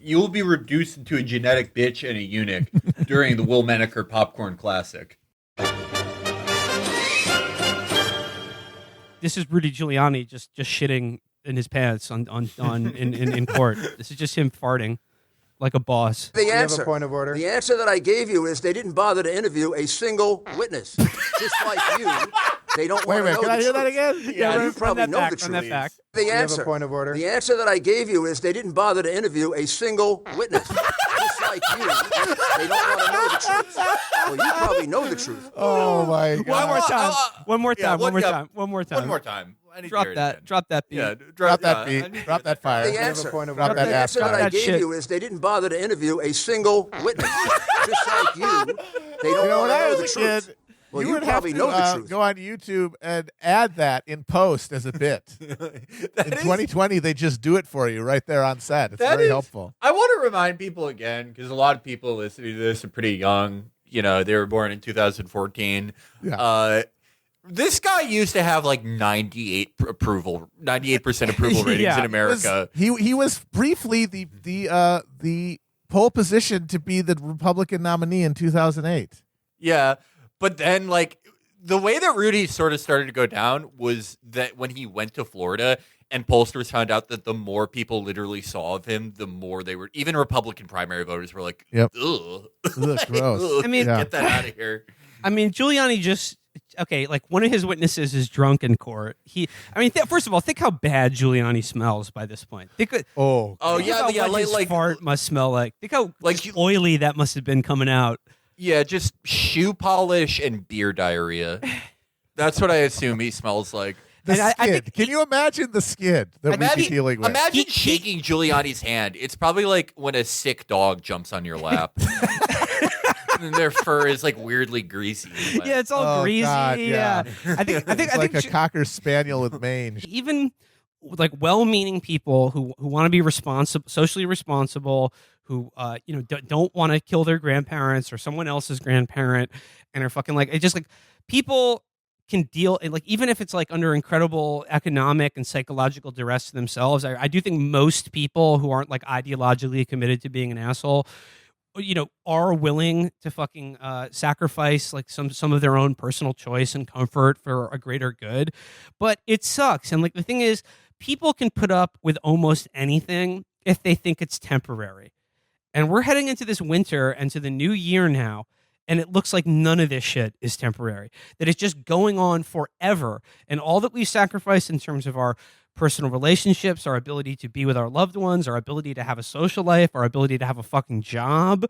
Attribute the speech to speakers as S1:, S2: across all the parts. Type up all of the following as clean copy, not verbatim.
S1: You will be reduced into a genetic bitch and a eunuch during the Will Menaker Popcorn Classic.
S2: This is Rudy Giuliani just shitting in his pants in court. This is just him farting like a boss.
S3: The answer.
S4: You have a point of order?
S3: The answer that I gave you is they didn't bother to interview a single witness. Just like you, they don't want to know the truth.
S4: Can I hear that again?
S3: Yeah, you probably know the truth. The answer.
S4: You have a point of order?
S3: The answer that I gave you is they didn't bother to interview a single witness. Just like you, they don't want to know the truth. Well, you probably know the truth.
S4: Oh my God!
S2: One more time. One more time.
S1: Drop
S2: that beat.
S1: Yeah,
S4: drop that beat. Drop that fire.
S3: The answer.
S4: Drop that
S3: answer that I gave
S2: shit.
S3: you is they didn't bother to interview a single witness. Just like you, they don't want to know the truth. Well, you probably know the truth.
S4: Go on YouTube and add that in post as a bit. In 2020, they just do it for you right there on set. It's very helpful.
S1: I want to remind people again, because a lot of people listening to this are pretty young. You know, they were born in 2014.
S4: Yeah.
S1: This guy used to have like 98% approval ratings in America.
S4: He was briefly the pole position to be the Republican nominee in 2008.
S1: Yeah, but then like the way that Rudy sort of started to go down was that when he went to Florida and pollsters found out that the more people literally saw of him, the more they were. Even Republican primary voters were like,
S4: "Yep,
S1: ugh,
S4: gross."
S2: I mean,
S1: get that out of here.
S2: I mean, Giuliani just. Okay, like one of his witnesses is drunk in court. First of all, think how bad Giuliani smells by this point. Think how his fart must smell like. Think how oily that must have been coming out.
S1: Yeah, just shoe polish and beer diarrhea. That's what I assume he smells like.
S4: I think can you imagine the skid that we'd be dealing with?
S1: Imagine shaking Giuliani's hand. It's probably like when a sick dog jumps on your lap. And their fur is like weirdly greasy.
S2: Yeah, it's all greasy. God,
S4: yeah. I think a Cocker Spaniel with mange.
S2: Even like well-meaning people who want to be socially responsible, who don't want to kill their grandparents or someone else's grandparent, and are fucking like, it's just like people can deal, like, even if it's like under incredible economic and psychological duress to themselves. I do think most people who aren't like ideologically committed to being an asshole, are willing to fucking sacrifice like some of their own personal choice and comfort for a greater good. But it sucks. And like the thing is, people can put up with almost anything if they think it's temporary. And we're heading into this winter and to the new year now, and it looks like none of this shit is temporary. That it's just going on forever. And all that we've sacrificed in terms of our personal relationships, our ability to be with our loved ones, our ability to have a social life, our ability to have a fucking job,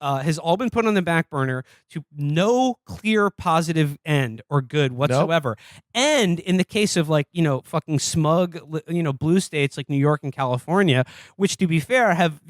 S2: has all been put on the back burner to no clear positive end or good whatsoever. Nope. And in the case of like, fucking smug, blue states like New York and California, which to be fair have,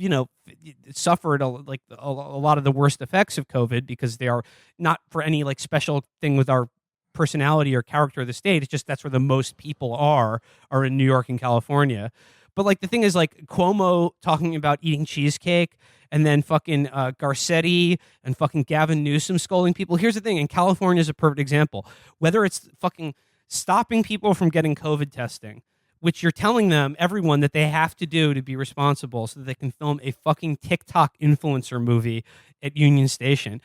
S2: suffered a lot of the worst effects of COVID because they are not for any like special thing with our personality or character of the state. It's just that's where the most people are in New York and California. But like the thing is like Cuomo talking about eating cheesecake and then fucking Garcetti and fucking Gavin Newsom scolding people. Here's the thing, and California is a perfect example. Whether it's fucking stopping people from getting COVID testing, which you're telling them, everyone, that they have to do to be responsible so that they can film a fucking TikTok influencer movie at Union Station.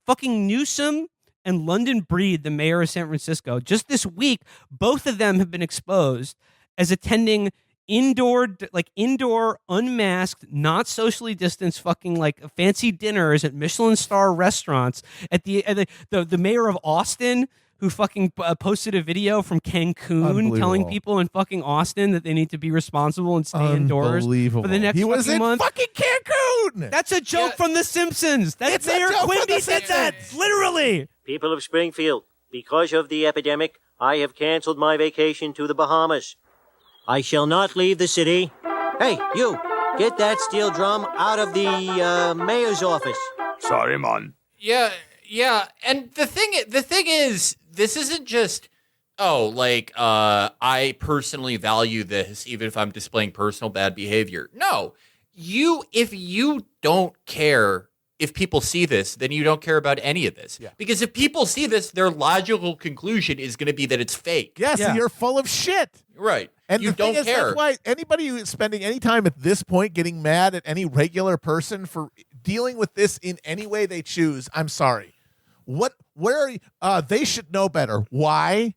S2: Fucking Newsom and London Breed, the mayor of San Francisco, just this week, both of them have been exposed as attending indoor, unmasked, not socially distanced, fucking like fancy dinners at Michelin star restaurants. At the mayor of Austin, who fucking posted a video from Cancun telling people in fucking Austin that they need to be responsible and stay indoors for the next fucking month.
S4: Fucking Cancun.
S2: That's a joke from The Simpsons. That's Mayor Quimby did that, literally.
S5: People of Springfield, because of the epidemic, I have canceled my vacation to the Bahamas. I shall not leave the city. Hey, you, get that steel drum out of the mayor's office.
S6: Sorry, man.
S1: Yeah. And the thing is, this isn't just, I personally value this, even if I'm displaying personal bad behavior. No, if you don't care if people see this, then you don't care about any of this.
S4: Yeah.
S1: Because if people see this, their logical conclusion is going to be that it's fake.
S4: Yes,
S2: Yeah.
S4: you're full of shit.
S1: Right.
S4: And
S1: you
S4: the thing
S1: don't
S4: is,
S1: care.
S4: That's why anybody who's spending any time at this point getting mad at any regular person for dealing with this in any way they choose, I'm sorry. Where are you? They should know better. Why?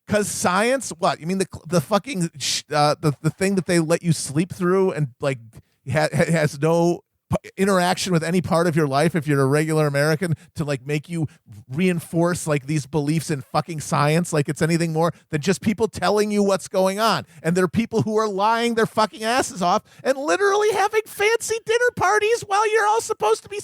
S4: Because science, what? You mean the fucking, the thing that they let you sleep through and like has no interaction with any part of your life if you're a regular American to like make you reinforce like these beliefs in fucking science like it's anything more than just people telling you what's going on. And there are people who are lying their fucking asses off and literally having fancy dinner parties while you're all supposed to be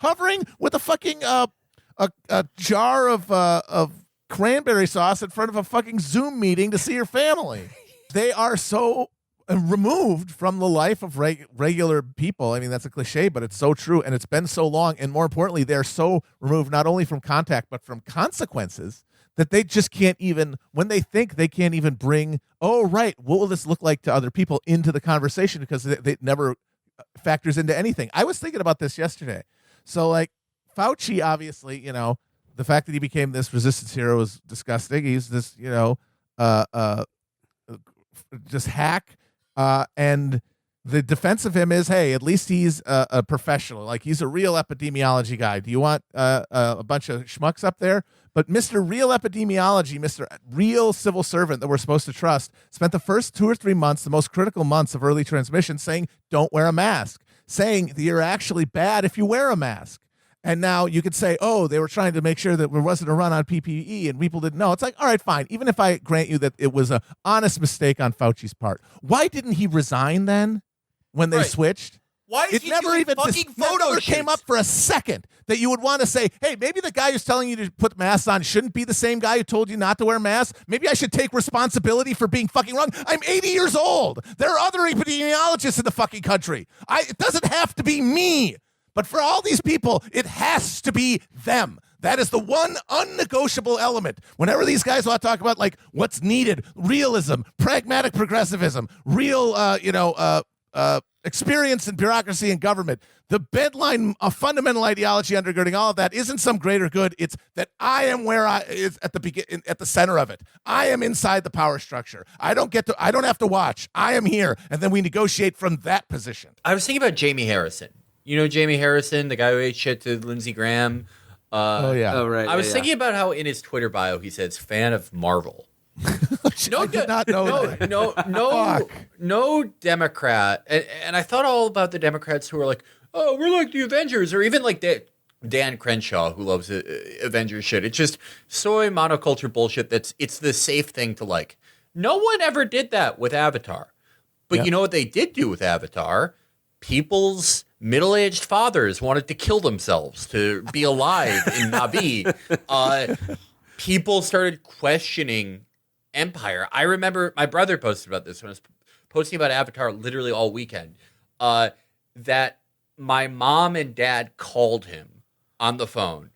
S4: hovering with a fucking a jar of cranberry sauce in front of a fucking Zoom meeting to see your family. They are so removed from the life of regular people. I mean, that's a cliche, but it's so true, and it's been so long. And more importantly, they're so removed not only from contact but from consequences that they just can't even, when they think, they can't even bring, oh, right, what will this look like to other people into the conversation because it never factors into anything. I was thinking about this yesterday. So, like, Fauci, obviously, you know, the fact that he became this resistance hero is disgusting. He's this, you know, just hack. And the defense of him is, hey, at least he's a professional. Like, he's a real epidemiology guy. Do you want a bunch of schmucks up there? But Mr. Real Epidemiology, Mr. Real Civil Servant that we're supposed to trust, spent the first 2 or 3 months, the most critical months of early transmission, saying, don't wear a mask, saying that you're actually bad if you wear a mask. And now you could say, oh, they were trying to make sure that there wasn't a run on PPE and people didn't know. It's like, all right, fine. Even if I grant you that it was an honest mistake on Fauci's part, why didn't he resign then when they switched?
S1: Why is
S4: It
S1: he
S4: never
S1: doing
S4: even
S1: fucking photo
S4: never came
S1: shoots?
S4: up for a second that you would want to say, hey, maybe the guy who's telling you to put masks on shouldn't be the same guy who told you not to wear masks. Maybe I should take responsibility for being fucking wrong. I'm 80 years old. There are other epidemiologists in the fucking country. It doesn't have to be me. But for all these people, it has to be them. That is the one unnegotiable element. Whenever these guys want to talk about like what's needed, realism, pragmatic progressivism, real, experience in bureaucracy and government, the bedline, a fundamental ideology undergirding all of that isn't some greater good. It's that I am where I is at the center of it. I am inside the power structure. I don't have to watch. I am here, and then we negotiate from that position.
S1: I was thinking about Jamie Harrison. You know Jamie Harrison, the guy who ate shit to Lindsey Graham?
S4: Oh, yeah.
S6: Oh, right.
S1: I was thinking about how in his Twitter bio he says, fan of Marvel.
S4: I did not know that.
S1: No Democrat. And I thought all about the Democrats who are like, oh, we're like the Avengers, or even like Dan Crenshaw, who loves Avengers shit. It's just soy monoculture bullshit it's the safe thing to like. No one ever did that with Avatar. But you know what they did do with Avatar? People's middle-aged fathers wanted to kill themselves to be alive in Na'vi. People started questioning Empire. I remember my brother posted about this when I was posting about Avatar literally all weekend, that my mom and dad called him on the phone.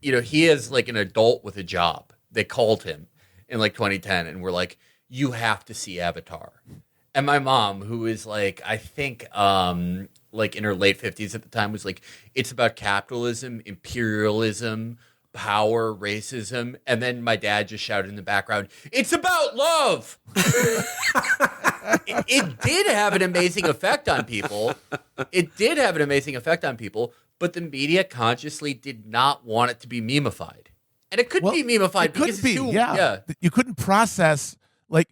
S1: You know, he is like an adult with a job. They called him in like 2010 and were like, you have to see Avatar. And my mom, who is like, I think, like in her late 50s at the time, was like, it's about capitalism, imperialism, power, racism. And then my dad just shouted in the background, it's about love. It did have an amazing effect on people. But the media consciously did not want it to be memeified. And it couldn't be memeified because it's too,
S4: you couldn't process, like,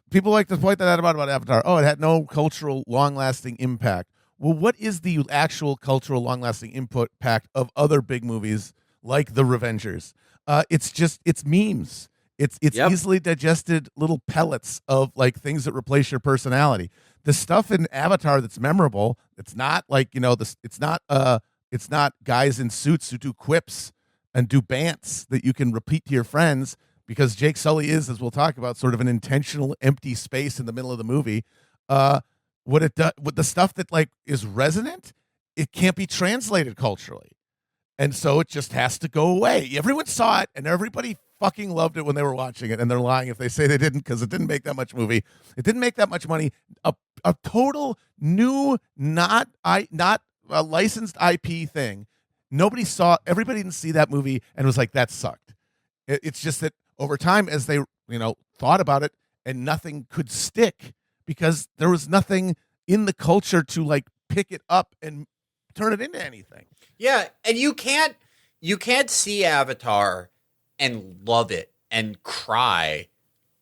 S4: people like to point that out about Avatar. Oh, it had no cultural, long-lasting impact. Well, what is the actual cultural, long-lasting impact of other big movies like The Revengers? It's memes. It's easily digested little pellets of like things that replace your personality. The stuff in Avatar that's memorable, it's not like, you know, it's not guys in suits who do quips and do bants that you can repeat to your friends. Because Jake Sully is, as we'll talk about, sort of an intentional empty space in the middle of the movie. What the stuff that like is resonant, it can't be translated culturally, and so it just has to go away. Everyone saw it, and everybody fucking loved it when they were watching it, and they're lying if they say they didn't, because it didn't make that much movie. It didn't make that much money. A total new, not a licensed IP thing Everybody didn't see that movie and was like, that sucked. It's just that over time, as they, thought about it, and nothing could stick because there was nothing in the culture to like pick it up and turn it into anything.
S1: Yeah, and you can't see Avatar and love it and cry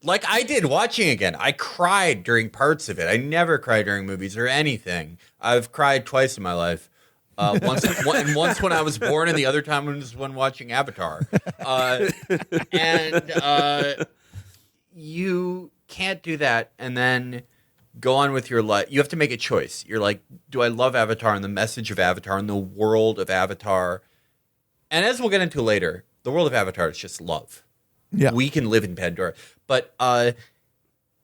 S1: like I did watching again. I cried during parts of it. I never cry during movies or anything. I've cried twice in my life. Once when I was born, and the other time was when watching Avatar. You can't do that and then go on with your life. You have to make a choice. You're like, do I love Avatar and the message of Avatar and the world of Avatar? And as we'll get into later, the world of Avatar is just love.
S4: Yeah.
S1: We can live in Pandora. But, and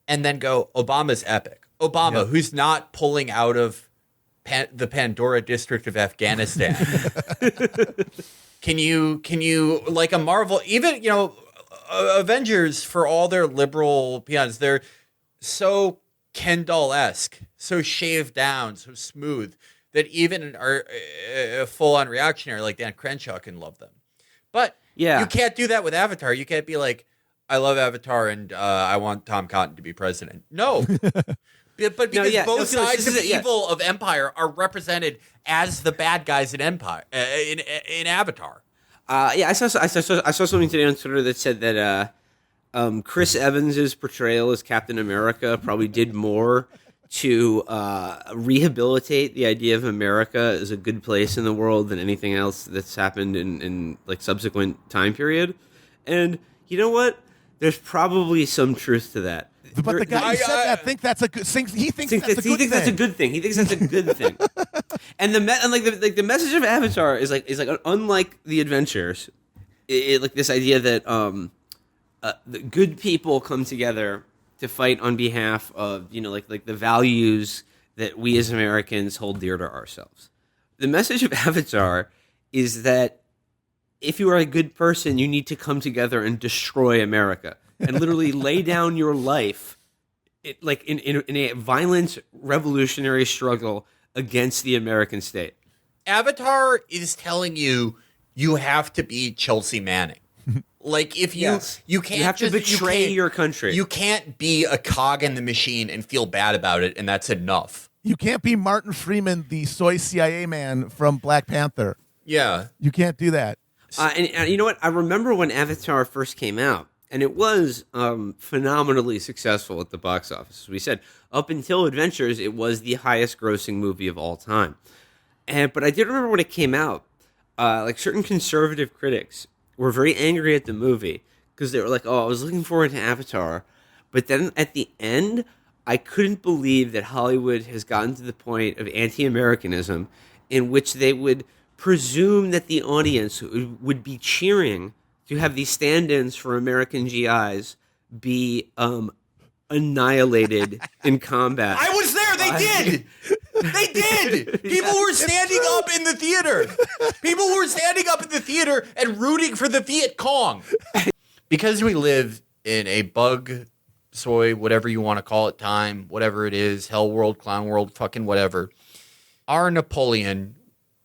S1: then go, Obama's epic. Obama, who's not pulling out of the Pandora district of Afghanistan. Can you, like a Marvel, even, Avengers, for all their liberal peons, they're so Ken doll-esque, so shaved down, so smooth, that even our full-on reactionary like Dan Crenshaw can love them. But you can't do that with Avatar. You can't be like, I love Avatar and I want Tom Cotton to be president. No. But because both sides of the evil of Empire are represented as the bad guys in Empire in Avatar.
S6: I saw something today on Twitter that said that Chris Evans's portrayal as Captain America probably did more to rehabilitate the idea of America as a good place in the world than anything else that's happened in like subsequent time period. And you know what? There's probably some truth to that.
S4: But the guy who said that think that's a good thing. He thinks that's a good thing.
S6: He thinks that's a good thing. And the message of Avatar is like unlike the adventures, like this idea that the good people come together to fight on behalf of like the values that we as Americans hold dear to ourselves. The message of Avatar is that if you are a good person, you need to come together and destroy America and literally lay down your life in a violent revolutionary struggle against the American state.
S1: Avatar is telling you have to be Chelsea Manning. Like if you can't,
S6: you have to betray your country.
S1: You can't be a cog in the machine and feel bad about it, and that's enough.
S4: You can't be Martin Freeman, the soy CIA man from Black Panther.
S1: Yeah,
S4: you can't do that.
S6: And you know what? I remember when Avatar first came out, and it was phenomenally successful at the box office. As we said, up until Adventures, it was the highest-grossing movie of all time. But I did remember when it came out, like certain conservative critics were very angry at the movie because they were like, "Oh, I was looking forward to Avatar," but then at the end, I couldn't believe that Hollywood has gotten to the point of anti-Americanism in which they would presume that the audience would be cheering to have these stand-ins for American GIs be annihilated in combat.
S1: I was there. They did. They did. People were standing up in the theater. People were standing up in the theater and rooting for the Viet Cong. Because we live in a bug, soy, whatever you want to call it, time, whatever it is, hell world, clown world, fucking whatever. Our Napoleon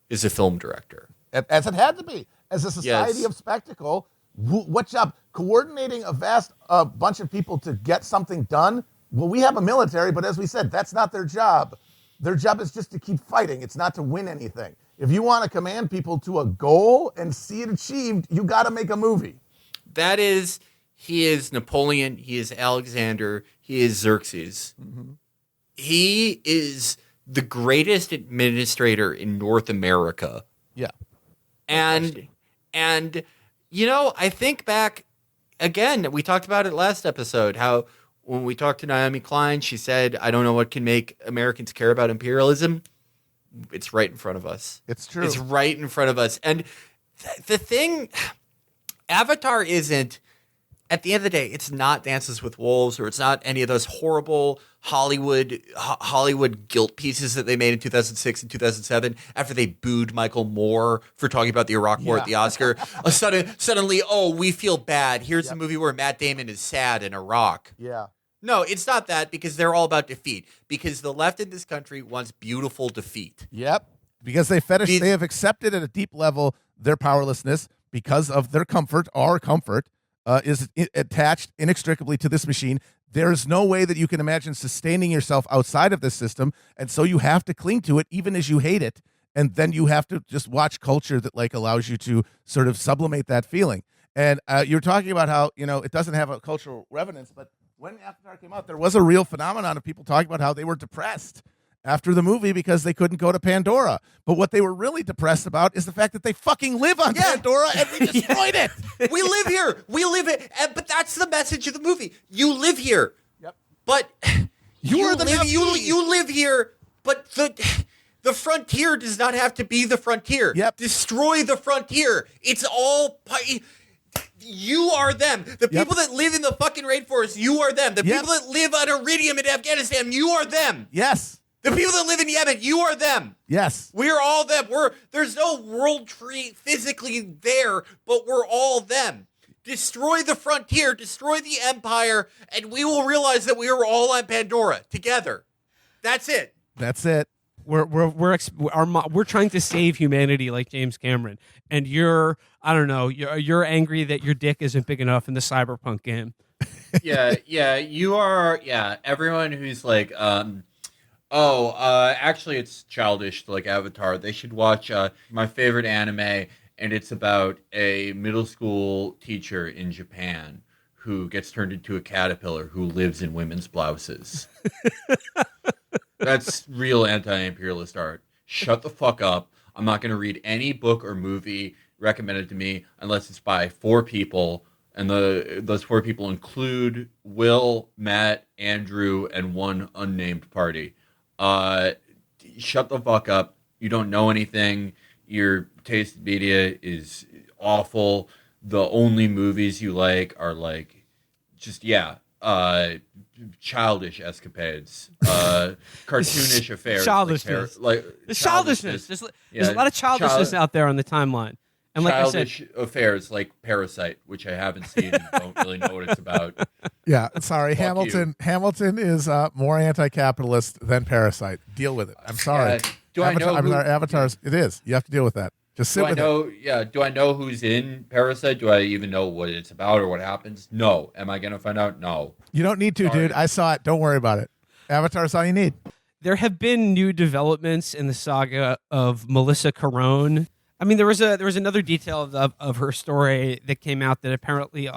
S1: is a film director.
S4: As it had to be. As a society of spectacle, what job? Coordinating a vast bunch of people to get something done? Well, we have a military, but as we said, that's not their job. Their job is just to keep fighting. It's not to win anything. If you want to command people to a goal and see it achieved, you got to make a movie.
S1: He is Napoleon. He is Alexander. He is Xerxes. Mm-hmm. He is the greatest administrator in North America.
S4: Yeah.
S1: And I think back, again, we talked about it last episode, how when we talked to Naomi Klein, she said, I don't know what can make Americans care about imperialism. It's right in front of us.
S4: It's true.
S1: It's right in front of us. And the thing, Avatar isn't, at the end of the day, it's not Dances with Wolves, or it's not any of those horrible Hollywood guilt pieces that they made in 2006 and 2007 after they booed Michael Moore for talking about the Iraq War at the Oscar. Suddenly, we feel bad. Here's a movie where Matt Damon is sad in Iraq.
S4: Yeah.
S1: No, it's not that, because they're all about defeat. Because the left in this country wants beautiful defeat.
S4: Yep. Because they have accepted at a deep level their powerlessness because of their comfort. Our comfort is attached inextricably to this machine. There is no way that you can imagine sustaining yourself outside of this system, and so you have to cling to it even as you hate it, and then you have to just watch culture that like allows you to sort of sublimate that feeling. And you're talking about how it doesn't have a cultural resonance, but when Avatar came out, there was a real phenomenon of people talking about how they were depressed after the movie because they couldn't go to Pandora. But what they were really depressed about is the fact that they fucking live on Pandora and we destroyed it.
S1: We live here. We live it. But that's the message of the movie. You live here.
S4: Yep.
S1: But you live here, but the frontier does not have to be the frontier.
S4: Yep.
S1: Destroy the frontier. It's all... You are them. The people that live in the fucking rainforest, you are them. The people that live on iridium in Afghanistan, you are them.
S4: Yes.
S1: The people that live in Yemen, you are them.
S4: Yes.
S1: We're all them. There's no world tree physically there, but we're all them. Destroy the frontier, destroy the empire, and we will realize that we are all on Pandora together. That's it.
S4: That's it.
S2: We're trying to save humanity like James Cameron, and you're angry that your dick isn't big enough in the Cyberpunk game.
S1: Yeah, you are. Yeah, everyone who's like, actually, it's childish like Avatar. They should watch my favorite anime, and it's about a middle school teacher in Japan who gets turned into a caterpillar who lives in women's blouses. That's real anti-imperialist art. Shut the fuck up. I'm not going to read any book or movie recommended to me unless it's by 4 people, and those 4 people include Will, Matt, Andrew, and one unnamed party. Shut the fuck up. You don't know anything. Your taste in media is awful. The only movies you like are like just childish escapades, cartoonish affairs,
S2: childishness, childishness. There's a lot of childishness out there on the timeline, and like
S1: childish
S2: I said,
S1: affairs like Parasite, which I haven't seen and don't really know what it's about.
S4: Yeah, sorry,
S1: Fuck you.
S4: Hamilton is more anti-capitalist than Parasite. Deal with it. I'm sorry. Avatars? It is. You have to deal with that. Just sit with it.
S1: Yeah. Do I know who's in Parasite? Do I even know what it's about or what happens? No. Am I going to find out? No.
S4: You don't need to, dude. I saw it. Don't worry about it. Avatar's all you need.
S2: There have been new developments in the saga of Melissa Carone. I mean, there was another detail of her story that came out that apparently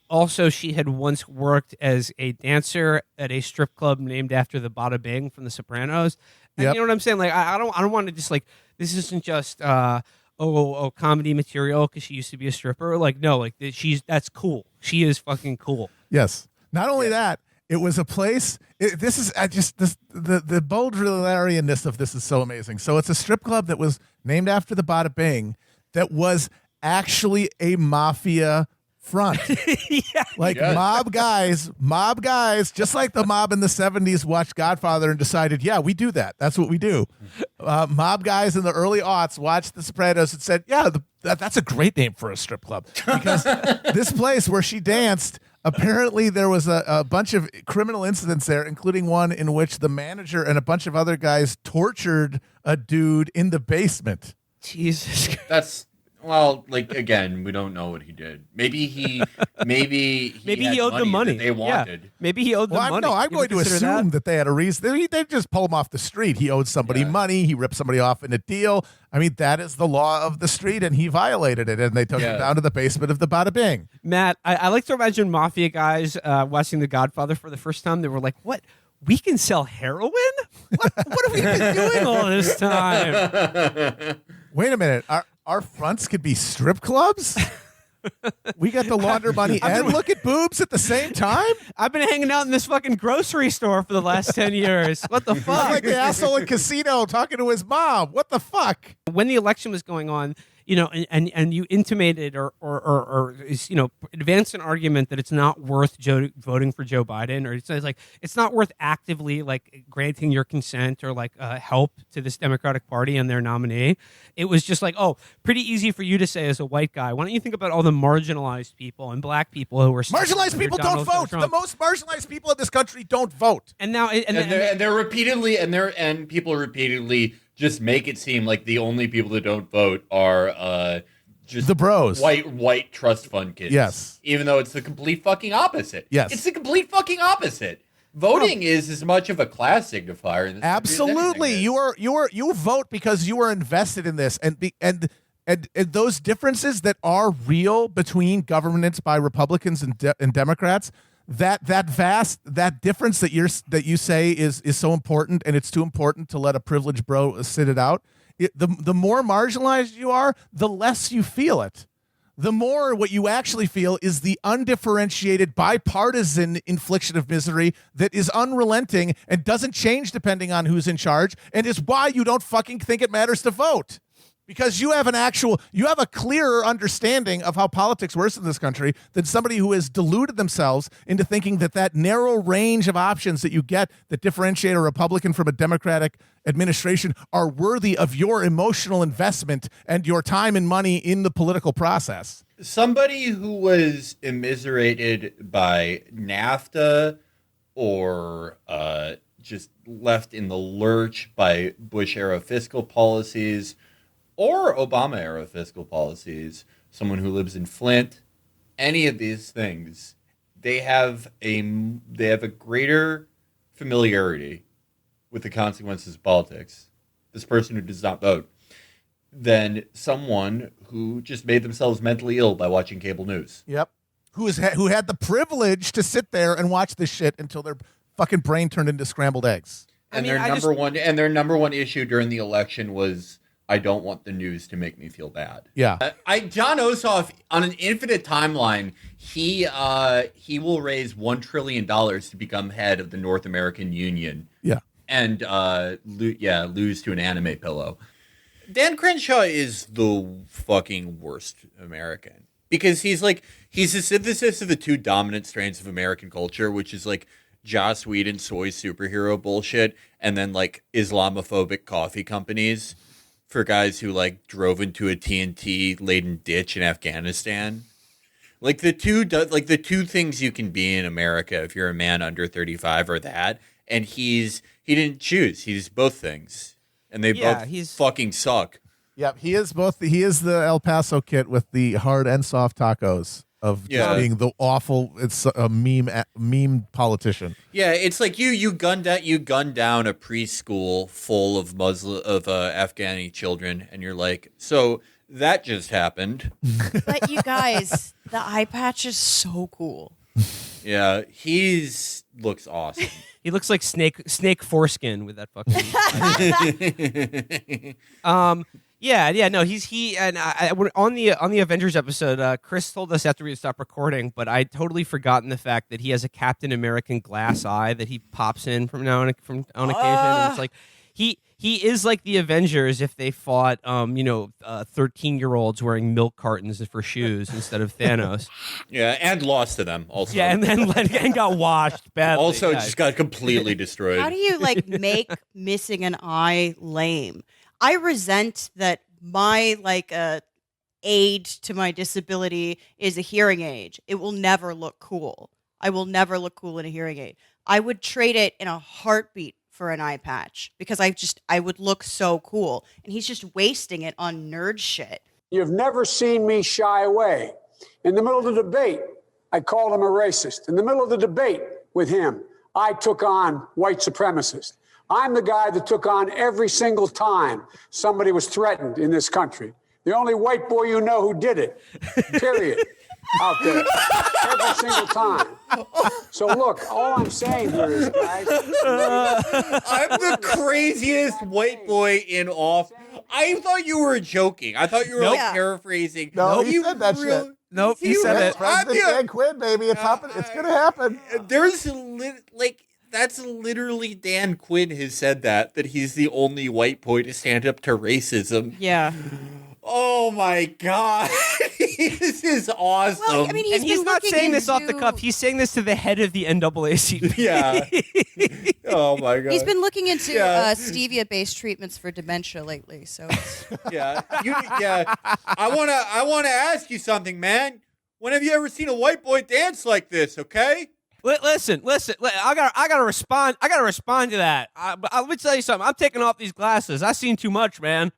S2: also she had once worked as a dancer at a strip club named after the Bada Bing from The Sopranos. And you know what I'm saying? Like, I don't want to just like, this isn't just comedy material because she used to be a stripper. Like, no, like that's cool. She is fucking cool.
S4: Yes. Not only that, it was a place. The Baudrillardianness of this is so amazing. So it's a strip club that was named after the Bada Bing that was actually a mafia front. Mob guys, just like the mob in the 70s watched Godfather and decided, yeah, we do that. That's what we do. Mob guys in the early aughts watched The Sopranos and said, yeah, that's a great name for a strip club. Because this place where she danced, apparently there was a bunch of criminal incidents there, including one in which the manager and a bunch of other guys tortured a dude in the basement.
S2: Jesus Christ.
S1: That's... Well, like, again, we don't know what he did. Maybe he
S2: owed them money
S1: that they wanted.
S2: Yeah. Maybe he owed them money.
S4: No, I'm going to assume that they had a reason. They just pull him off the street. He owed somebody money. He ripped somebody off in a deal. I mean, that is the law of the street, and he violated it, and they took him down to the basement of the Bada Bing.
S2: Matt, I like to imagine mafia guys watching The Godfather for the first time. They were like, what? We can sell heroin? What have we been doing all this time?
S4: Wait a minute. Our fronts could be strip clubs? We got to launder money and look at boobs at the same time?
S2: I've been hanging out in this fucking grocery store for the last 10 years. What the fuck?
S4: Like the asshole in Casino talking to his mom. What the fuck?
S2: When the election was going on, and you intimated or advanced an argument that it's not worth voting for Joe Biden, or it's like it's not worth actively like granting your consent or like help to this Democratic Party and their nominee. It was just like, oh, pretty easy for you to say as a white guy. Why don't you think about all the marginalized people and black people who are
S4: marginalized people don't vote. The most marginalized people in this country don't vote.
S2: And now
S1: they're repeatedly and people repeatedly just make it seem like the only people that don't vote are just
S4: The bros.
S1: white trust fund kids.
S4: Yes.
S1: Even though it's the complete fucking opposite.
S4: Yes.
S1: It's the complete fucking opposite. Voting is as much of a class signifier in this country as
S4: Absolutely.
S1: anything is.
S4: You vote because you are invested in this, and those differences that are real between governments by Republicans and Democrats, that difference that you say is so important, and it's too important to let a privileged bro sit it out. The more marginalized you are, the less you feel it. The more what you actually feel is the undifferentiated bipartisan infliction of misery that is unrelenting and doesn't change depending on who's in charge, and is why you don't fucking think it matters to vote. Because you have a clearer understanding of how politics works in this country than somebody who has deluded themselves into thinking that narrow range of options that you get that differentiate a Republican from a Democratic administration are worthy of your emotional investment and your time and money in the political process.
S1: Somebody who was immiserated by NAFTA or just left in the lurch by Bush-era fiscal policies or Obama-era fiscal policies, someone who lives in Flint, any of these things, they have a greater familiarity with the consequences of politics, this person who does not vote, than someone who just made themselves mentally ill by watching cable news.
S4: Yep. Who had the privilege to sit there and watch this shit until their fucking brain turned into scrambled eggs.
S1: And their number one issue during the election was, I don't want the news to make me feel bad.
S4: Yeah.
S1: John Ossoff, on an infinite timeline, he will raise $1 trillion to become head of the North American Union.
S4: Yeah.
S1: And lose to an anime pillow. Dan Crenshaw is the fucking worst American. Because he's a synthesis of the two dominant strains of American culture, which is like Joss Whedon soy superhero bullshit, and then like Islamophobic coffee companies for guys who like drove into a TNT laden ditch in Afghanistan. Like the two things you can be in America if you're a man under 35 are that, and he didn't choose. He's both things, and they both fucking suck.
S4: Yep, he is both. He is the El Paso kid with the hard and soft tacos of just being the awful. It's a meme politician.
S1: Yeah, it's like you gunned down a preschool full of Afghani children, and you're like, so that just happened.
S7: But you guys, the eye patch is so cool.
S1: Yeah, looks awesome.
S2: He looks like snake foreskin with that fucking. No, he and I on the Avengers episode. Chris told us after we stopped recording, but I'd totally forgotten the fact that he has a Captain American glass eye that he pops in from on occasion. And it's like he is like the Avengers if they fought 13-year-olds wearing milk cartons for shoes instead of Thanos.
S1: Yeah, and lost to them also.
S2: Yeah, and then got washed badly.
S1: Also, just got completely destroyed.
S7: How do you make missing an eye lame? I resent that my aid to my disability is a hearing aid. It will never look cool. I will never look cool in a hearing aid. I would trade it in a heartbeat for an eye patch because I would look so cool. And he's just wasting it on nerd shit.
S8: You've never seen me shy away. In the middle of the debate, I called him a racist. In the middle of the debate with him, I took on white supremacists. I'm the guy that took on every single time somebody was threatened in this country. The only white boy you know who did it, period, out there, every single time. So look, all I'm saying here is, guys,
S1: I'm the craziest white boy in off. I thought you were joking. I thought you were paraphrasing.
S4: No, he said that shit.
S2: Nope, he said it.
S4: President Dan Quinn, baby. It's happening. It's gonna happen.
S1: That's literally Dan Quinn has said that he's the only white boy to stand up to racism.
S7: Yeah.
S1: Oh my God. This is awesome.
S7: Well, I mean,
S2: he's not saying this off the cuff. He's saying this to the head of the NAACP.
S1: Yeah. Oh my God.
S7: He's been looking into stevia-based treatments for dementia lately. So
S1: yeah. I wanna ask you something, man. When have you ever seen a white boy dance like this? Okay.
S2: Listen. I gotta respond. I gotta respond to that. But let me tell you something. I'm taking off these glasses. I've seen too much, man.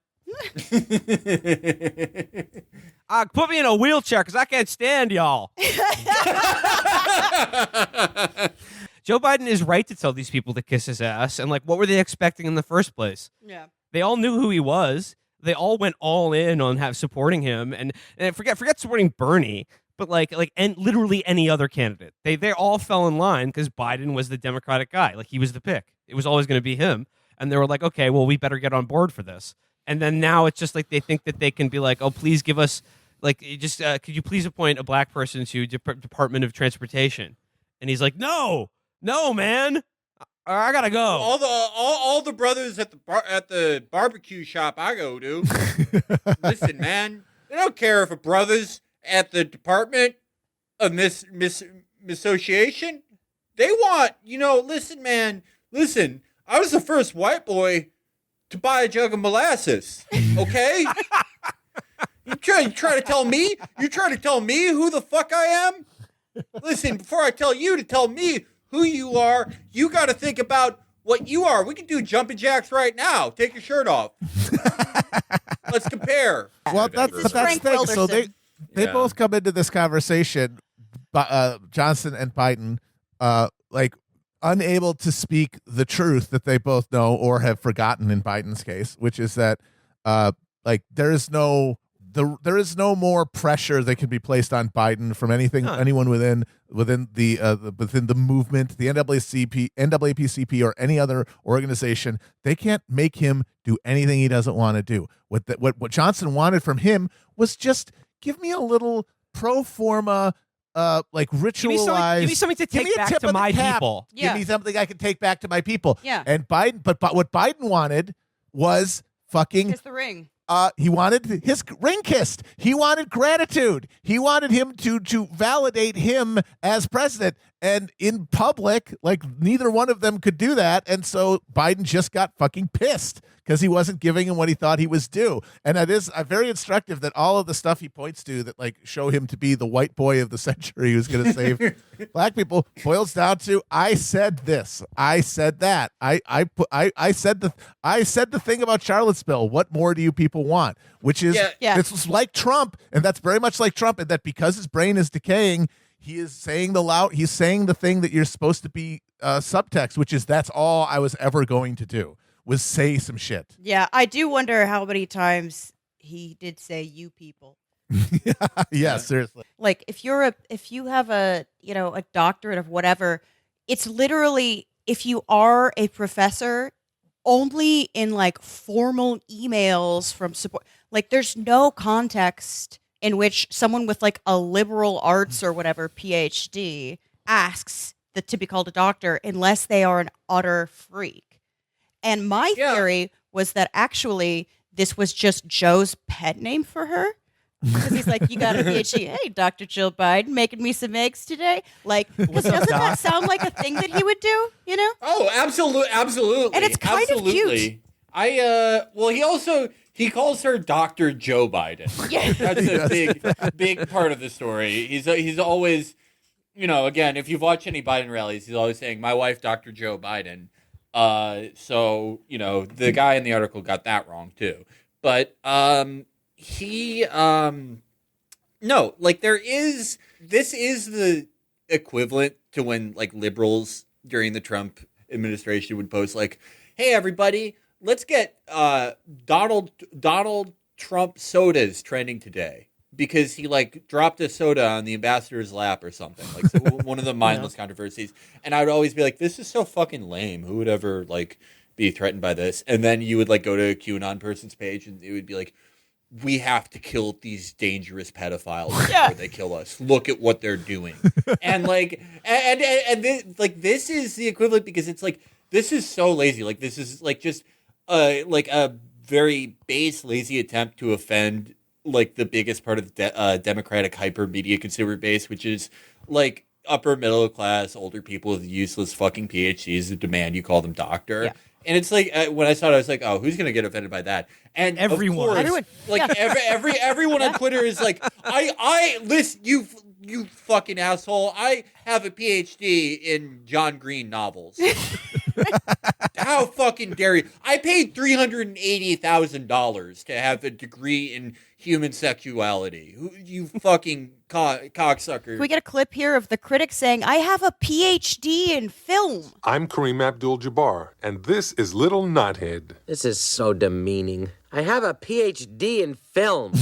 S2: Put me in a wheelchair because I can't stand y'all. Joe Biden is right to tell these people to kiss his ass. And like, what were they expecting in the first place?
S7: Yeah.
S2: They all knew who he was. They all went all in on supporting him, and forget supporting Bernie, but and literally any other candidate. They all fell in line because Biden was the Democratic guy. Like, he was the pick. It was always going to be him. And they were like, okay, well, we better get on board for this. And then now it's just like they think that they can be like, oh, please give us could you please appoint a black person to Department of Transportation? And he's like, no, man. I gotta go.
S1: All the brothers at the barbecue shop I go to. Listen, man, they don't care if a brothers at the Department of Association. They want, listen, man. Listen, I was the first white boy to buy a jug of molasses. Okay. You try to tell me? You try to tell me who the fuck I am? Listen, before I tell you to tell me who you are, you got to think about what you are. We can do jumping jacks right now. Take your shirt off. Let's compare.
S4: Well, that's the thing. So they both come into this conversation, Johnson and Biden, unable to speak the truth that they both know or have forgotten in Biden's case, which is that there is no more pressure that can be placed on Biden from anyone within the movement, the NAACP, or any other organization. They can't make him do anything he doesn't want to do. What Johnson wanted from him was just give me a little pro forma, ritualized.
S2: Give me something to take back to my people.
S7: Yeah.
S4: Give me something I can take back to my people.
S7: Yeah.
S4: And Biden, but what Biden wanted was fucking.
S7: Kiss the ring.
S4: He wanted his ring kissed. He wanted gratitude. He wanted him to validate him as president. And in public, neither one of them could do that. And so Biden just got fucking pissed because he wasn't giving him what he thought he was due. And that is very instructive that all of the stuff he points to that show him to be the white boy of the century who's going to save black people boils down to, I said this, I said that, I said the thing about Charlottesville. What more do you people want? Which is, this was like Trump, and that's very much like Trump, and that because his brain is decaying, he is saying he's saying the thing that you're supposed to be subtext, which is that's all I was ever going to do was say some shit.
S7: Yeah, I do wonder how many times he did say "you people."
S4: Yeah, seriously.
S7: Like if you have a doctorate of whatever, it's literally, if you are a professor, only in formal emails from support. There's no context in which someone with a liberal arts or whatever PhD asks to be called a doctor unless they are an utter freak. And my theory was that actually this was just Joe's pet name for her. Because he's like, you got a PhD. Hey, Dr. Jill Biden, making me some eggs today. Because doesn't that sound like a thing that he would do,
S1: Oh, absolutely.
S7: And it's kind of cute.
S1: He calls her Dr. Joe Biden.
S7: Yeah.
S1: That's a big part of the story. He's always, again, if you've watched any Biden rallies, he's always saying, my wife, Dr. Joe Biden. So, the guy in the article got that wrong too. But this is the equivalent to when liberals during the Trump administration would post hey everybody, let's get Donald Trump sodas trending today because he dropped a soda on the ambassador's lap or something, one of the mindless controversies. And I would always be like, this is so fucking lame. Who would ever be threatened by this? And then you would go to a QAnon person's page and it would be like, we have to kill these dangerous pedophiles before they kill us. Look at what they're doing. And this is the equivalent because it's this is so lazy. This is just a very base, lazy attempt to offend the biggest part of the Democratic hyper media consumer base, which is upper middle class older people with useless fucking PhDs who demand you call them doctor. Yeah. And it's when I saw it, I was like, "Oh, who's gonna get offended by that?" And
S2: everyone,
S1: of course, everyone on Twitter is I listen. you fucking asshole. I have a PhD in John Green novels. How fucking dare you? I paid $380,000 to have a degree in human sexuality. You fucking cocksucker.
S7: Can we get a clip here of the critic saying, I have a PhD in film?
S9: I'm Kareem Abdul-Jabbar, and this is Little Knothead.
S10: This is so demeaning. I have a PhD in film.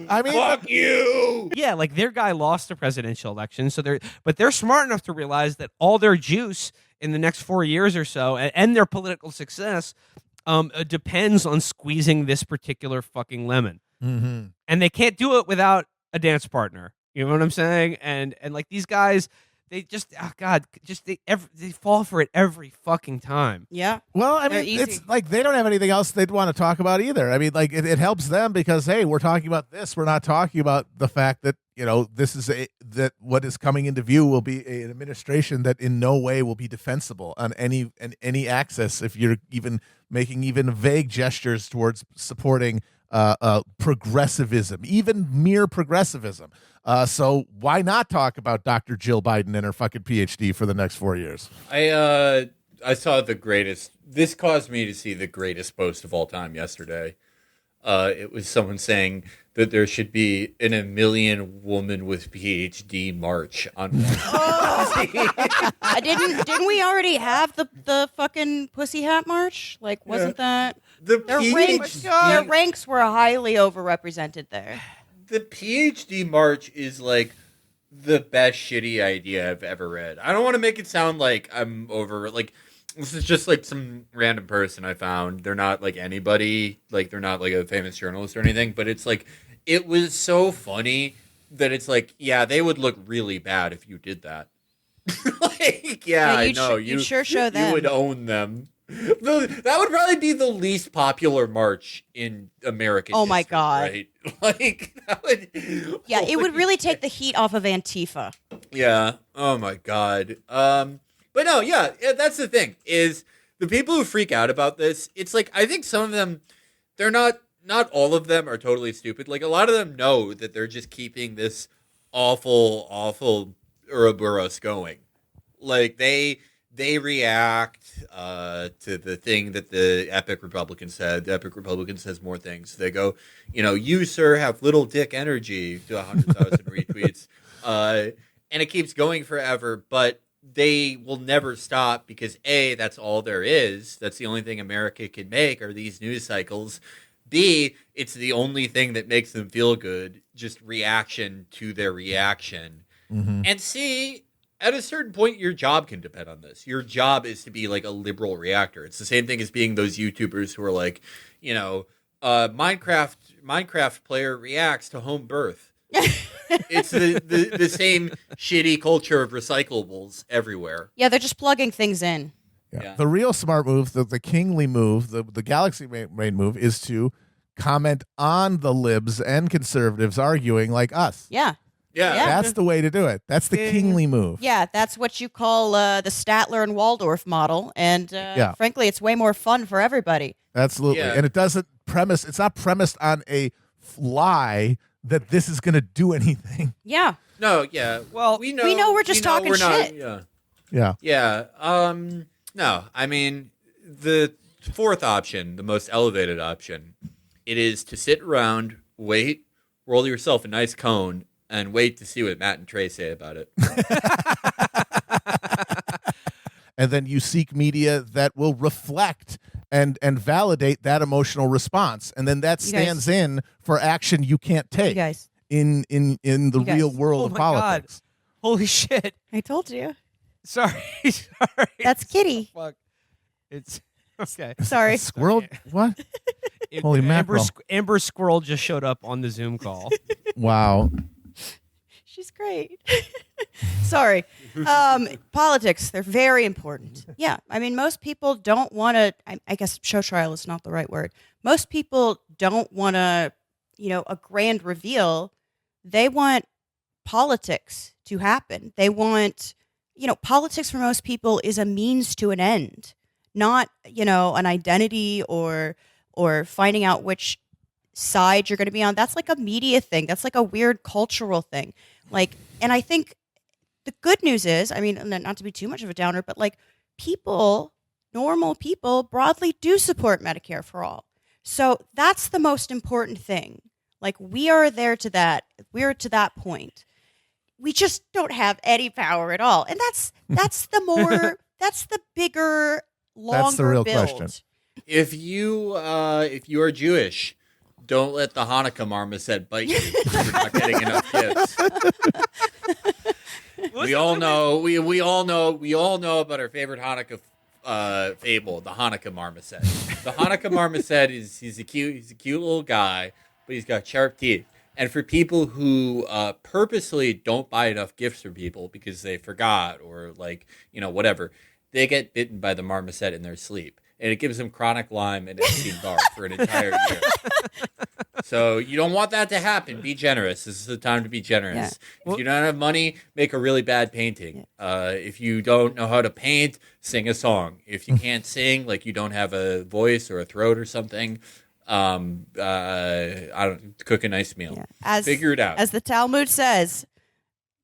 S4: I mean,
S1: Fuck you.
S2: Yeah, like their guy lost the presidential election, so they're smart enough to realize that all their juice in the next 4 years or so, and their political success, depends on squeezing this particular fucking lemon, and they can't do it without a dance partner. You know what I'm saying? And like these guys, they just they fall for it every fucking time.
S7: Yeah.
S4: well, I
S7: They're
S4: mean,
S7: easy.
S4: it's like they don't have anything else they'd want to talk about either. I mean, like it helps them because, hey, we're talking about this. We're not talking about the fact that, this is that what is coming into view will be an administration that in no way will be defensible on any access if you're even making even vague gestures towards supporting progressivism, even mere progressivism. So why not talk about Dr. Jill Biden and her fucking PhD for the next 4 years?
S1: I saw the greatest. This caused me to see the greatest post of all time yesterday. It was someone saying that there should be an 1 million woman with PhD march on.
S7: Didn't we already have the fucking pussy hat march? Like, wasn't that
S1: The
S7: their
S1: PhD
S7: ranks were highly overrepresented there?
S1: The PhD march is like the best shitty idea I've ever read. I don't want to make it sound like I'm over. Like, this is just like some random person I found. They're not like anybody. Like, they're not like a famous journalist or anything. But it's like, it was so funny that it's like, yeah, they would look really bad if you did that. Like, yeah, I know.
S7: You'd sure show them.
S1: You would own them. That would probably be the least popular march in American
S7: Oh my
S1: history,
S7: God.
S1: right? Like, that would...
S7: Yeah, it would really take the heat off of Antifa.
S1: Yeah. Oh my God. But no, yeah, that's the thing, is the people who freak out about this, it's like, I think some of them, they're not all of them are totally stupid. Like, a lot of them know that they're just keeping this awful Ouroboros going. Like, they react to the thing that the Epic Republican said. The Epic Republican says more things. They go, you, sir, have little dick energy to 100,000 retweets. And it keeps going forever, but they will never stop because, A, that's all there is. That's the only thing America can make are these news cycles. B, it's the only thing that makes them feel good, just reaction to their reaction.
S4: Mm-hmm.
S1: And C, at a certain point, your job can depend on this. Your job is to be like a liberal reactor. It's the same thing as being those YouTubers who are like, Minecraft player reacts to home birth. It's the same shitty culture of recyclables everywhere.
S7: Yeah, they're just plugging things in.
S1: Yeah.
S4: The real smart move, the kingly move, the galaxy brain move is to comment on the libs and conservatives arguing like us.
S7: Yeah.
S1: Yeah.
S4: That's the way to do it. That's the kingly move.
S7: Yeah, that's what you call the Statler and Waldorf model. And frankly, it's way more fun for everybody.
S4: Absolutely.
S1: Yeah.
S4: And it's not premised on a lie that this is going to do anything.
S7: Yeah.
S1: No, yeah.
S2: Well,
S7: we know we're just talking shit.
S1: Yeah.
S4: Yeah.
S1: No, I mean, the fourth option, the most elevated option, it is to sit around, wait, roll yourself a nice cone, and wait to see what Matt and Trey say about it.
S4: And then you seek media that will reflect and validate that emotional response. And then that stands in for action you can't take
S7: You guys.
S4: in the
S7: guys.
S4: real world
S2: Oh
S4: of
S2: my
S4: politics.
S2: God. Holy shit.
S7: I told you.
S2: Sorry.
S7: That's Kitty.
S2: Fuck. It's okay.
S7: Sorry.
S4: Squirrel? What? Holy mackerel.
S2: Amber Squirrel just showed up on the Zoom call.
S4: Wow.
S7: She's great. Sorry. Politics, they're very important. Yeah. I mean, most people don't want to, I guess show trial is not the right word. Most people don't want to, a grand reveal. They want politics to happen. They want, politics for most people is a means to an end, not, an identity or finding out which side you're going to be on. That's like a media thing. That's like a weird cultural thing. Like, and I think the good news is, I mean, not to be too much of a downer, but like people, normal people broadly do support Medicare for all. So that's the most important thing. Like we are there to that. We're to that point. We just don't have any power at all. And that's the bigger, longer
S4: That's the real
S7: build.
S4: question.
S1: If you are Jewish, don't let the Hanukkah marmoset bite you. You're not getting enough gifts. We all know about our favorite Hanukkah fable, the Hanukkah marmoset. The Hanukkah marmoset he's a cute little guy, but he's got sharp teeth. And for people who purposely don't buy enough gifts for people because they forgot or whatever, they get bitten by the marmoset in their sleep. And it gives them chronic Lyme and Epstein-Barr for an entire year. So you don't want that to happen. Be generous. This is the time to be generous. Yeah. If you don't have money, make a really bad painting. If you don't know how to paint, sing a song. If you can't sing, like you don't have a voice or a throat or something, cook a nice meal. Yeah. Figure it out.
S7: As the Talmud says,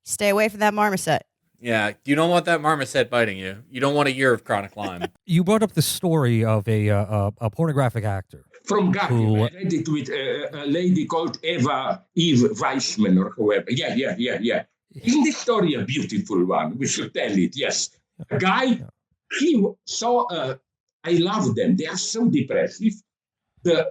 S7: stay away from that marmoset.
S1: Yeah, you don't want that marmoset biting you. You don't want a year of chronic Lyme.
S11: You brought up the story of a pornographic actor.
S12: From Guardian, I read it with a lady called Eve Weissman or whoever. Yeah. Isn't this story a beautiful one? We should tell it, yes. A guy, he saw, I love them. They are so depressive. The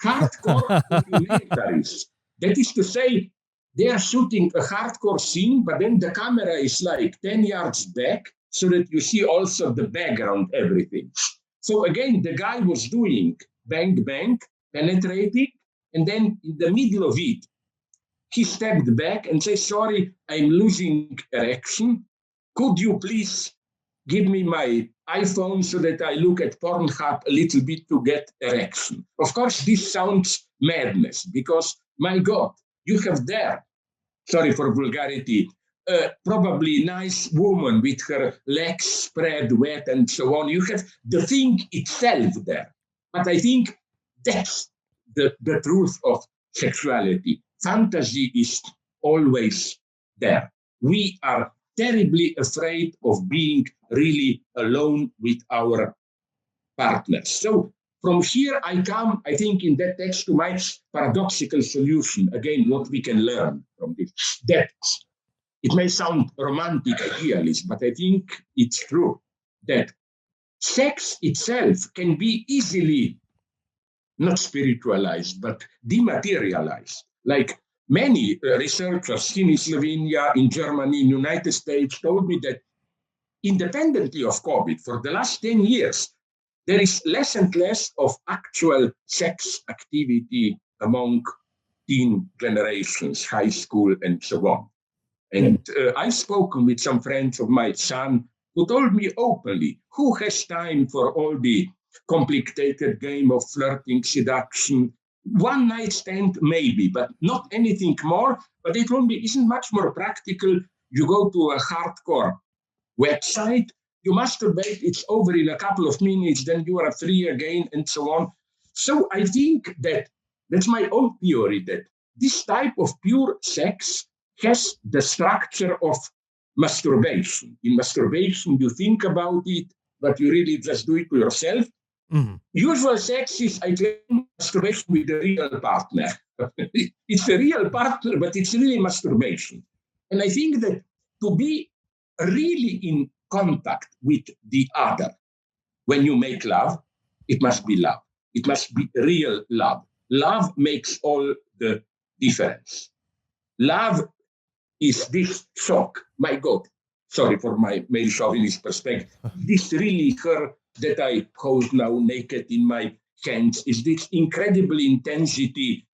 S12: hardcore documentaries, that is to say, they are shooting a hardcore scene, but then the camera is like 10 yards back so that you see also the background, everything. So again, the guy was doing bang, bang, penetrating, and then in the middle of it, he stepped back and said, sorry, I'm losing erection. Could you please give me my iPhone so that I look at Pornhub a little bit to get erection? Of course, this sounds madness because, my God, you have there, sorry for vulgarity, probably nice woman with her legs spread wet and so on. You have the thing itself there. But I think that's the truth of sexuality. Fantasy is always there. We are terribly afraid of being really alone with our partners. So from here I come, I think, in that text to my paradoxical solution. Again, what we can learn from this. That it may sound romantic, idealist, but I think it's true that sex itself can be easily not spiritualized, but dematerialized. Like many researchers in Slovenia, in Germany, in the United States told me that independently of COVID, for the last 10 years, there is less and less of actual sex activity among teen generations, high school, and so on. And I've spoken with some friends of my son who told me openly, who has time for all the complicated game of flirting, seduction, one night stand maybe, but not anything more. But they told me, isn't much more practical. You go to a hardcore website, you masturbate, it's over in a couple of minutes, then you are free again, and so on. So I think that's my own theory, that this type of pure sex has the structure of masturbation. In masturbation, you think about it, but you really just do it to yourself. Mm-hmm. Usual sex is, I claim, masturbation with a real partner. It's a real partner, but it's really masturbation. And I think that to be really in contact with the other, when you make love, it must be love. It must be real love. Love makes all the difference. Love is this shock. My God, sorry for my male chauvinist perspective. This really her that I hold now naked in my hands is this incredible intensity.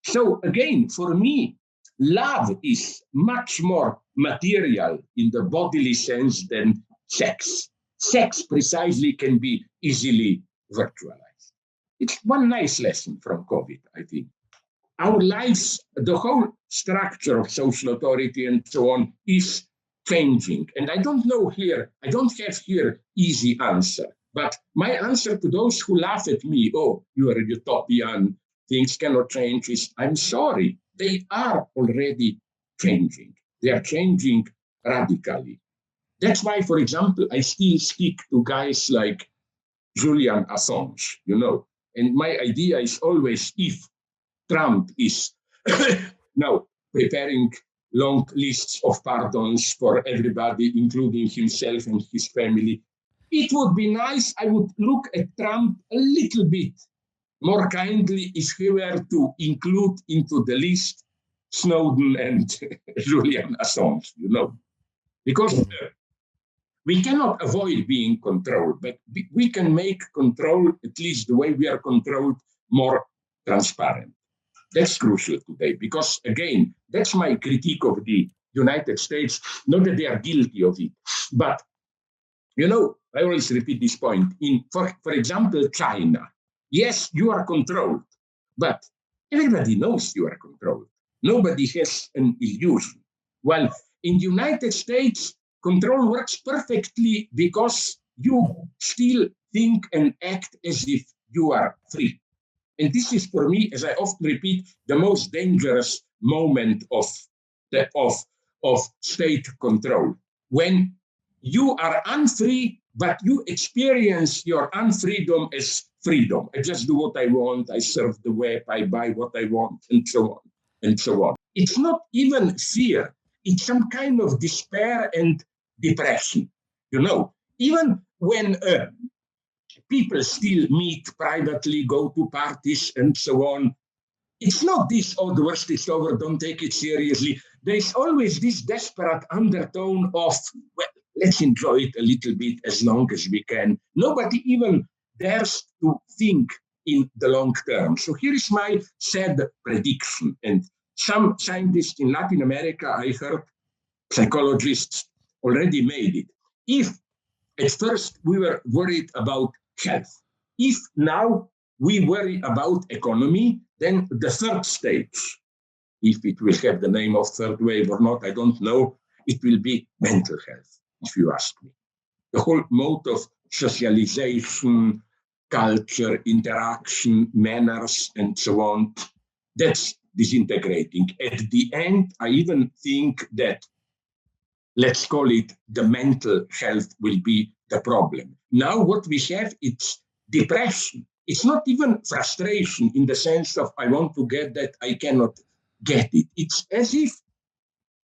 S12: So again, for me, love is much more material in the bodily sense than sex. Sex precisely can be easily virtualized. It's one nice lesson from COVID, I think. Our lives, the whole structure of social authority and so on is changing. And I don't have here easy answer. But my answer to those who laugh at me, oh, you are a utopian, things cannot change is, I'm sorry, they are already changing. They are changing radically. That's why, for example, I still stick to guys like Julian Assange, And my idea is always, if Trump is now preparing long lists of pardons for everybody, including himself and his family, it would be nice. I would look at Trump a little bit more kindly if he were to include into the list Snowden and Julian Assange, Because we cannot avoid being controlled, but we can make control, at least the way we are controlled, more transparent. That's crucial today, because again, that's my critique of the United States, not that they are guilty of it, but I always repeat this point. For example, China. Yes, you are controlled, but everybody knows you are controlled. Nobody has an illusion. Well, in the United States, control works perfectly because you still think and act as if you are free. And this is, for me, as I often repeat, the most dangerous moment of state control. When you are unfree, but you experience your unfreedom as freedom. I just do what I want. I surf the web. I buy what I want, and so on, and so on. It's not even fear. It's some kind of despair and depression. Even when people still meet privately, go to parties, and so on, it's not this, the worst is over, don't take it seriously. There's always this desperate undertone of, well, let's enjoy it a little bit as long as we can. Nobody even dares to think in the long term. So here is my sad prediction. And some scientists in Latin America, I heard psychologists already made it. If at first we were worried about health, if now we worry about economy, then the third stage, if it will have the name of third wave or not, I don't know, it will be mental health, if you ask me. The whole mode of socialization, culture, interaction, manners, and so on, that's disintegrating. At the end, I even think that, let's call it, the mental health will be the problem. Now what we have, it's depression. It's not even frustration in the sense of I want to get that, I cannot get it. It's as if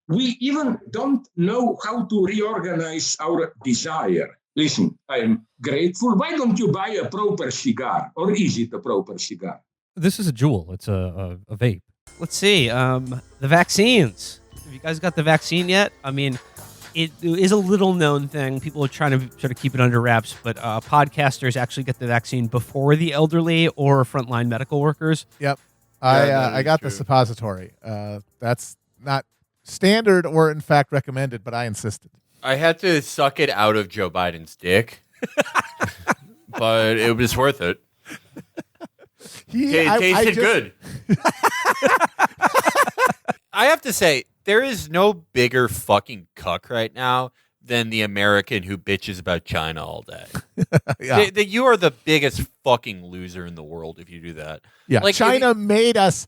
S12: we even don't know how to reorganize our desire. Listen, I am grateful. Why don't you buy a proper cigar? Or is it a proper cigar?
S11: This is a jewel. It's a vape.
S2: Let's see. The vaccines. Have you guys got the vaccine yet? I mean, it is a little known thing. People are trying to sort of keep it under wraps, but podcasters actually get the vaccine before the elderly or frontline medical workers.
S4: Yep.
S1: Yeah,
S4: I got
S1: true.
S4: the suppository. That's not standard or, in fact, recommended, but I insisted.
S1: I had to suck it out of Joe Biden's dick, but it was worth it. It tasted good. I have to say, there is no bigger fucking cuck right now than the American who bitches about China all day.
S4: Yeah.
S1: You are the biggest fucking loser in the world if you do that.
S4: Yeah,
S1: Like,
S4: China made us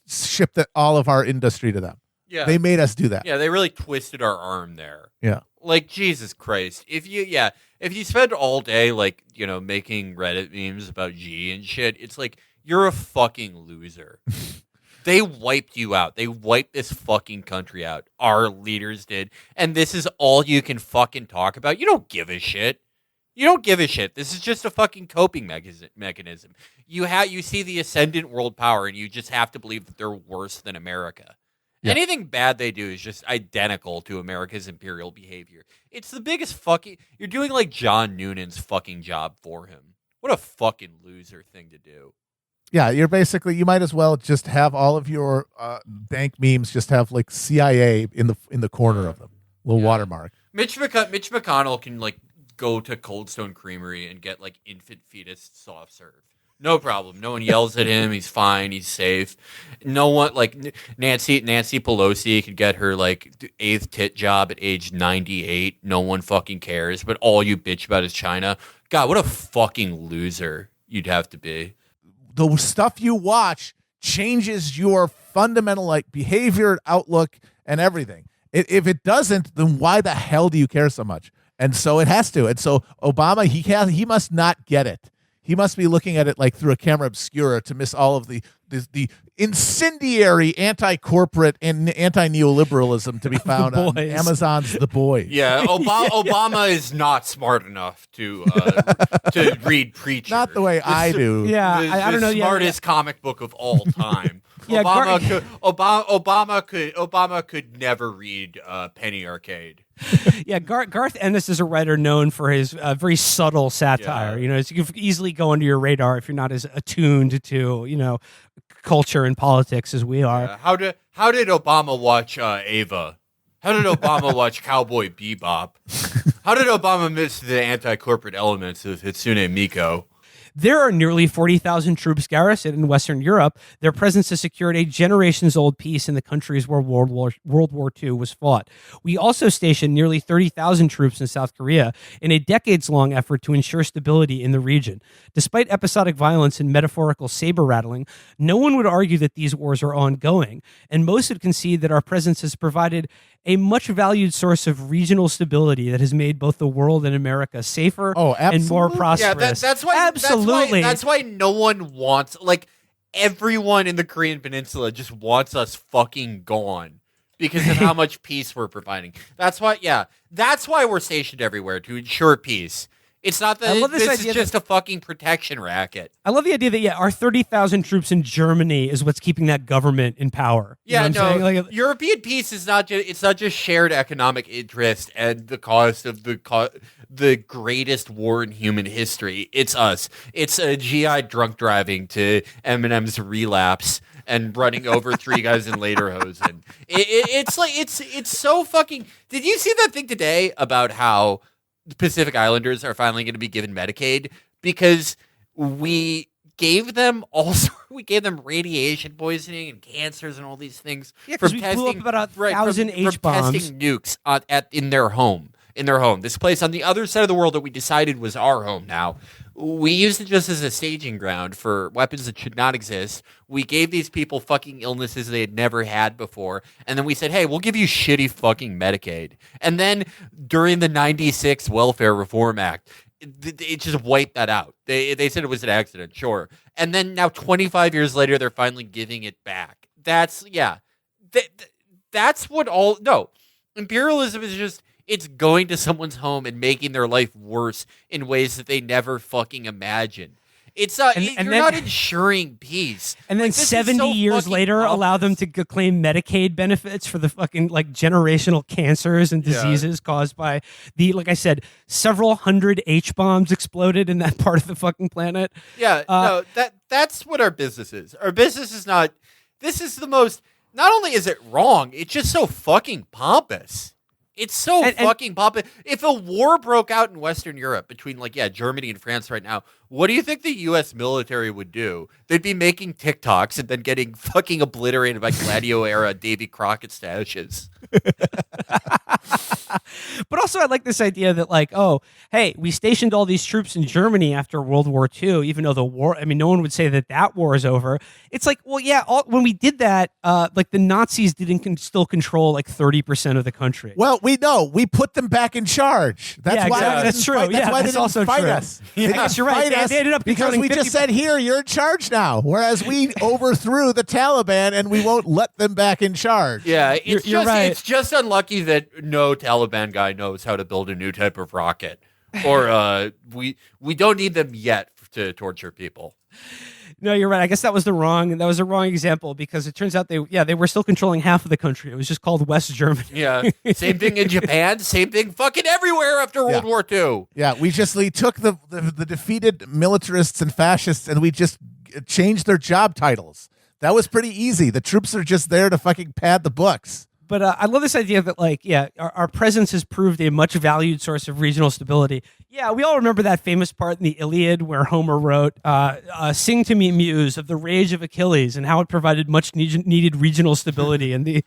S4: ship all of our industry to them.
S1: Yeah.
S4: They made us do that.
S1: Yeah, they really twisted our arm there.
S4: Yeah.
S1: Like, Jesus Christ. If you spend all day, like, making Reddit memes about G and shit, it's like, you're a fucking loser. They wiped you out. They wiped this fucking country out. Our leaders did. And this is all you can fucking talk about. You don't give a shit. You don't give a shit. This is just a fucking coping mechanism. You see the ascendant world power, and you just have to believe that they're worse than America. Yeah. Anything bad they do is just identical to America's imperial behavior. It's the biggest fucking... You're doing like John Noonan's fucking job for him. What a fucking loser thing to do.
S4: Yeah, you might as well just have all of your dank memes just have like CIA in the corner of them. Little watermark.
S1: Mitch McConnell can like go to Cold Stone Creamery and get like infant fetus soft serve. No problem. No one yells at him. He's fine. He's safe. No one like Nancy Pelosi could get her like 8th tit job at age 98. No one fucking cares. But all you bitch about is China. God, what a fucking loser you'd have to be.
S4: the stuff you watch changes your fundamental like behavior, outlook, and everything. If it doesn't, then why the hell do you care so much? And so it has to. And so Obama, he must not get it. He must be looking at it like through a camera obscura to miss all of the incendiary anti-corporate and anti-neoliberalism to be found on Amazon's The Boys.
S1: Yeah, Obama is not smart enough to read Preacher.
S4: Not the way I do.
S2: Yeah, I don't know.
S1: The smartest comic book of all time.
S2: Yeah,
S1: Obama could never read Penny Arcade.
S2: Yeah, Garth Ennis is a writer known for his very subtle satire.
S1: Yeah.
S2: You know, so you can easily go under your radar if you're not as attuned to culture and politics as we are.
S1: How did Obama watch Ava? How did Obama watch Cowboy Bebop? How did Obama miss the anti-corporate elements of Hatsune Miku?
S2: There are nearly 40,000 troops garrisoned in Western Europe. Their presence has secured a generations-old peace in the countries where World War II was fought. We also stationed nearly 30,000 troops in South Korea in a decades-long effort to ensure stability in the region. Despite episodic violence and metaphorical saber-rattling, no one would argue that these wars are ongoing, and most would concede that our presence has provided a much-valued source of regional stability that has made both the world and America safer and more prosperous.
S1: Yeah, that's why.
S2: Absolutely.
S1: That's why no one wants, like, everyone in the Korean Peninsula just wants us fucking gone because of how much peace we're providing. That's why we're stationed everywhere, to ensure peace. It's not that this is just a fucking protection racket.
S2: I love the idea that our 30,000 troops in Germany is what's keeping that government in power. You know what I'm saying?
S1: European peace is not just shared economic interest and the cost of the greatest war in human history. It's us. It's a GI drunk driving to Eminem's Relapse and running over three guys in lederhosen. It's so fucking. Did you see that thing today about how the Pacific Islanders are finally going to be given Medicaid because we gave them radiation poisoning and cancers and all these things
S2: because we blew up about 1,000 H-bombs.
S1: Testing nukes in their home. This place on the other side of the world that we decided was our home now. We used it just as a staging ground for weapons that should not exist. We gave these people fucking illnesses they had never had before. And then we said, hey, we'll give you shitty fucking Medicaid. And then during the 96 Welfare Reform Act, it just wiped that out. They said it was an accident, sure. And then now 25 years later, they're finally giving it back. That's what imperialism is just... It's going to someone's home and making their life worse in ways that they never fucking imagined. It's you're not ensuring peace.
S2: And then 70 years later, allow them to claim Medicaid benefits for the fucking generational cancers and diseases caused by like I said, several hundred H-bombs exploded in that part of the fucking planet.
S1: Yeah, that's what our business is. Our business is not. This is the most. Not only is it wrong, it's just so fucking pompous. It's so fucking pompous. If a war broke out in Western Europe between, Germany and France right now, what do you think the U.S. military would do? They'd be making TikToks and then getting fucking obliterated by Gladio-era Davy Crockett stashes.
S2: But also I like this idea that hey, we stationed all these troops in Germany after World War II, even though the war, no one would say that war is over. It's when we did that, the Nazis didn't still control 30% of the country.
S4: Well, we know. We put them back in charge. That's why
S2: that's true.
S4: That's why they didn't
S2: also
S4: fight
S2: true.
S4: us.
S2: Yeah,
S4: they didn't
S2: you're right.
S4: fight us
S2: they ended up
S4: because we just said, here, you're in charge now. Whereas we overthrew the Taliban and we won't let them back in charge.
S1: Yeah,
S2: you're right.
S1: It's just unlucky that no Taliban guy knows how to build a new type of rocket. Or we don't need them yet to torture people.
S2: No, you're right. I guess that was a wrong example because it turns out they were still controlling half of the country. It was just called West Germany.
S1: Yeah. Same thing in Japan. Same thing fucking everywhere after World War II.
S4: Yeah, we took the defeated militarists and fascists and we just changed their job titles. That was pretty easy. The troops are just there to fucking pad the books.
S2: But I love this idea that, our presence has proved a much valued source of regional stability. Yeah, we all remember that famous part in the Iliad where Homer wrote, "Sing to me, muse, of the rage of Achilles," and how it provided much needed regional stability in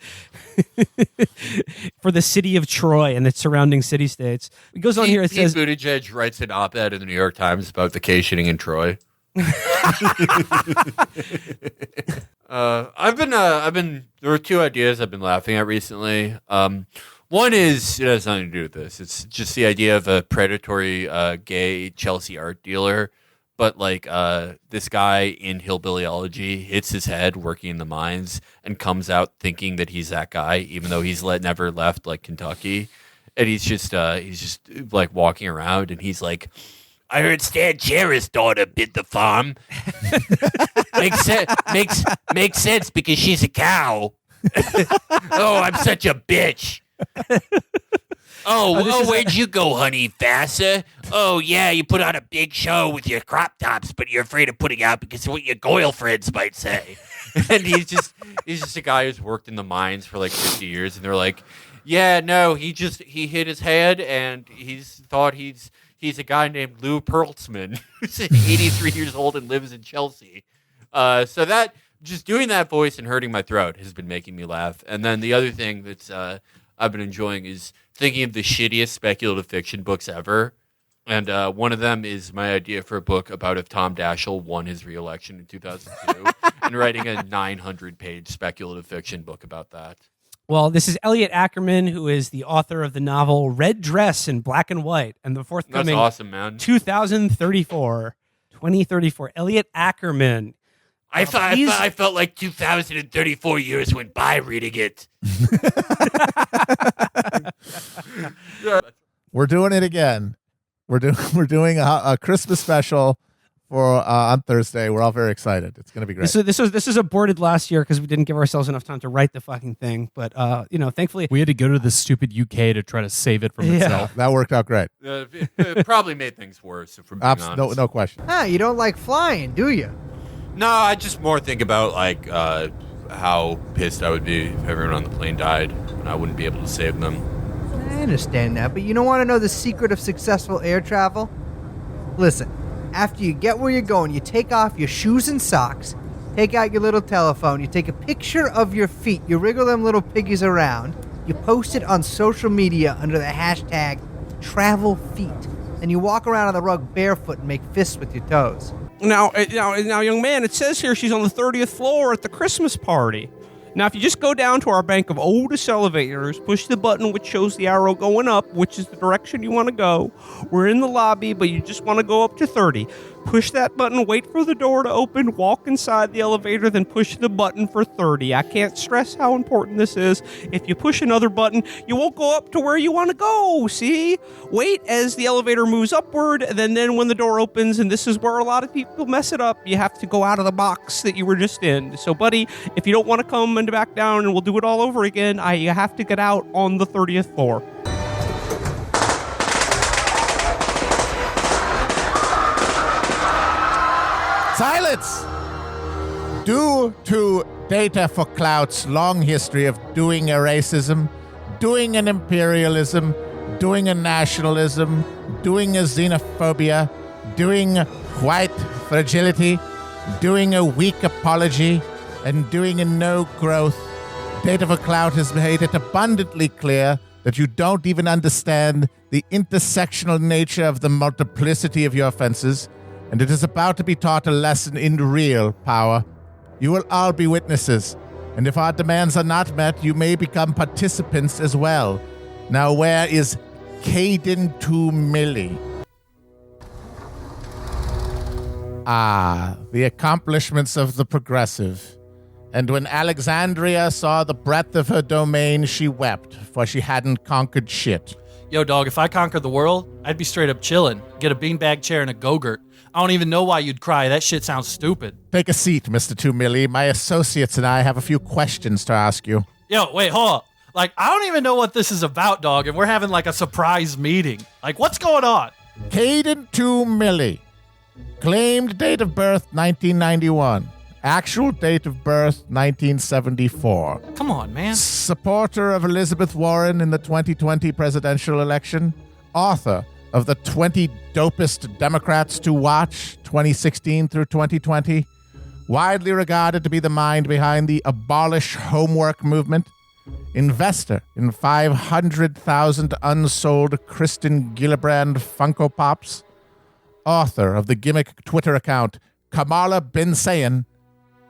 S2: for the city of Troy and its surrounding city-states. It goes on here. It says,
S1: Buttigieg writes an op-ed in the New York Times about vacationing in Troy. I've been. There were two ideas I've been laughing at recently. One is it has nothing to do with this. It's just the idea of a predatory gay Chelsea art dealer, but like this guy in Hillbillyology hits his head working in the mines and comes out thinking that he's that guy, even though he's never left like Kentucky, and he's just like walking around and he's like, I heard Stan Cher's daughter bid the farm. makes sense because she's a cow. Oh, I'm such a bitch. Where'd you go, honey? Vassar? Oh, yeah, you put on a big show with your crop tops, but you're afraid of putting out because of what your Goyle friends might say. And he's just a guy who's worked in the mines for like 50 years, and they're like, yeah, no, he hit his head, and he's a guy named Lou Perltzman, who's 83 years old and lives in Chelsea. So that just doing that voice and hurting my throat has been making me laugh. And then the other thing that's I've been enjoying is thinking of the shittiest speculative fiction books ever. And one of them is my idea for a book about if Tom Daschle won his re-election in 2002 and writing a 900-page speculative fiction book about that.
S2: Well, this is Elliot Ackerman, who is the author of the novel Red Dress in Black and White, and the forthcoming
S1: That's awesome, man.
S2: 2034. Elliot Ackerman.
S1: I felt like 2034 years went by reading it.
S4: We're doing it again. We're doing a Christmas special for on Thursday. We're all very excited. It's going to be great.
S2: This was aborted last year because we didn't give ourselves enough time to write the fucking thing. But thankfully
S13: we had to go to the stupid UK to try to save it from itself.
S4: That worked out great.
S1: It probably made things worse. If we're being honest.
S4: No question.
S14: You don't like flying, do you?
S1: No, I just more think about like how pissed I would be if everyone on the plane died and I wouldn't be able to save them.
S14: I understand that, but you don't want to know the secret of successful air travel? Listen, after you get where you're going, you take off your shoes and socks, take out your little telephone, you take a picture of your feet, you wriggle them little piggies around, you post it on social media under the hashtag #TravelFeet, and you walk around on the rug barefoot and make fists with your toes.
S2: Now, young man, it says here she's on the 30th floor at the Christmas party. Now, if you just go down to our bank of oldest elevators, push the button which shows the arrow going up, which is the direction you want to go. We're in the lobby, but you just want to go up to 30. Push that button, wait for the door to open, walk inside the elevator, then push the button for 30. I can't stress how important this is. If you push another button, you won't go up to where you want to go, see? Wait as the elevator moves upward, then when the door opens, and this is where a lot of people mess it up, you have to go out of the box that you were just in. So, buddy, if you don't want to come and back down and we'll do it all over again, you have to get out on the 30th floor.
S4: Silence! Due to Data for Clout's long history of doing a racism, doing an imperialism, doing a nationalism, doing a xenophobia, doing white fragility, doing a weak apology, and doing a no growth, Data for Clout has made it abundantly clear that you don't even understand the intersectional nature of the multiplicity of your offenses, and it is about to be taught a lesson in real power. You will all be witnesses, and if our demands are not met, you may become participants as well. Now, where is Caden 2 Millie? Ah, the accomplishments of the progressive. And when Alexandria saw the breadth of her domain, she wept, for she hadn't conquered shit.
S13: Yo, dog, if I conquered the world, I'd be straight up chilling. Get a beanbag chair and a Go-Gurt. I don't even know why you'd cry. That shit sounds stupid.
S4: Take a seat, Mr. 2 Millie. My associates and I have a few questions to ask you.
S13: Yo, wait, hold up. Like, I don't even know what this is about, dog, and we're having like a surprise meeting. Like, what's going on?
S4: Caden 2 Millie. Claimed date of birth 1991. Actual date of birth 1974.
S13: Come on, man.
S4: Supporter of Elizabeth Warren in the 2020 presidential election. Author of the 20 Dopest Democrats to Watch 2016 through 2020. Widely regarded to be the mind behind the Abolish Homework movement. Investor in 500,000 unsold Kristen Gillibrand Funko Pops. Author of the gimmick Twitter account Kamala bin Sayin,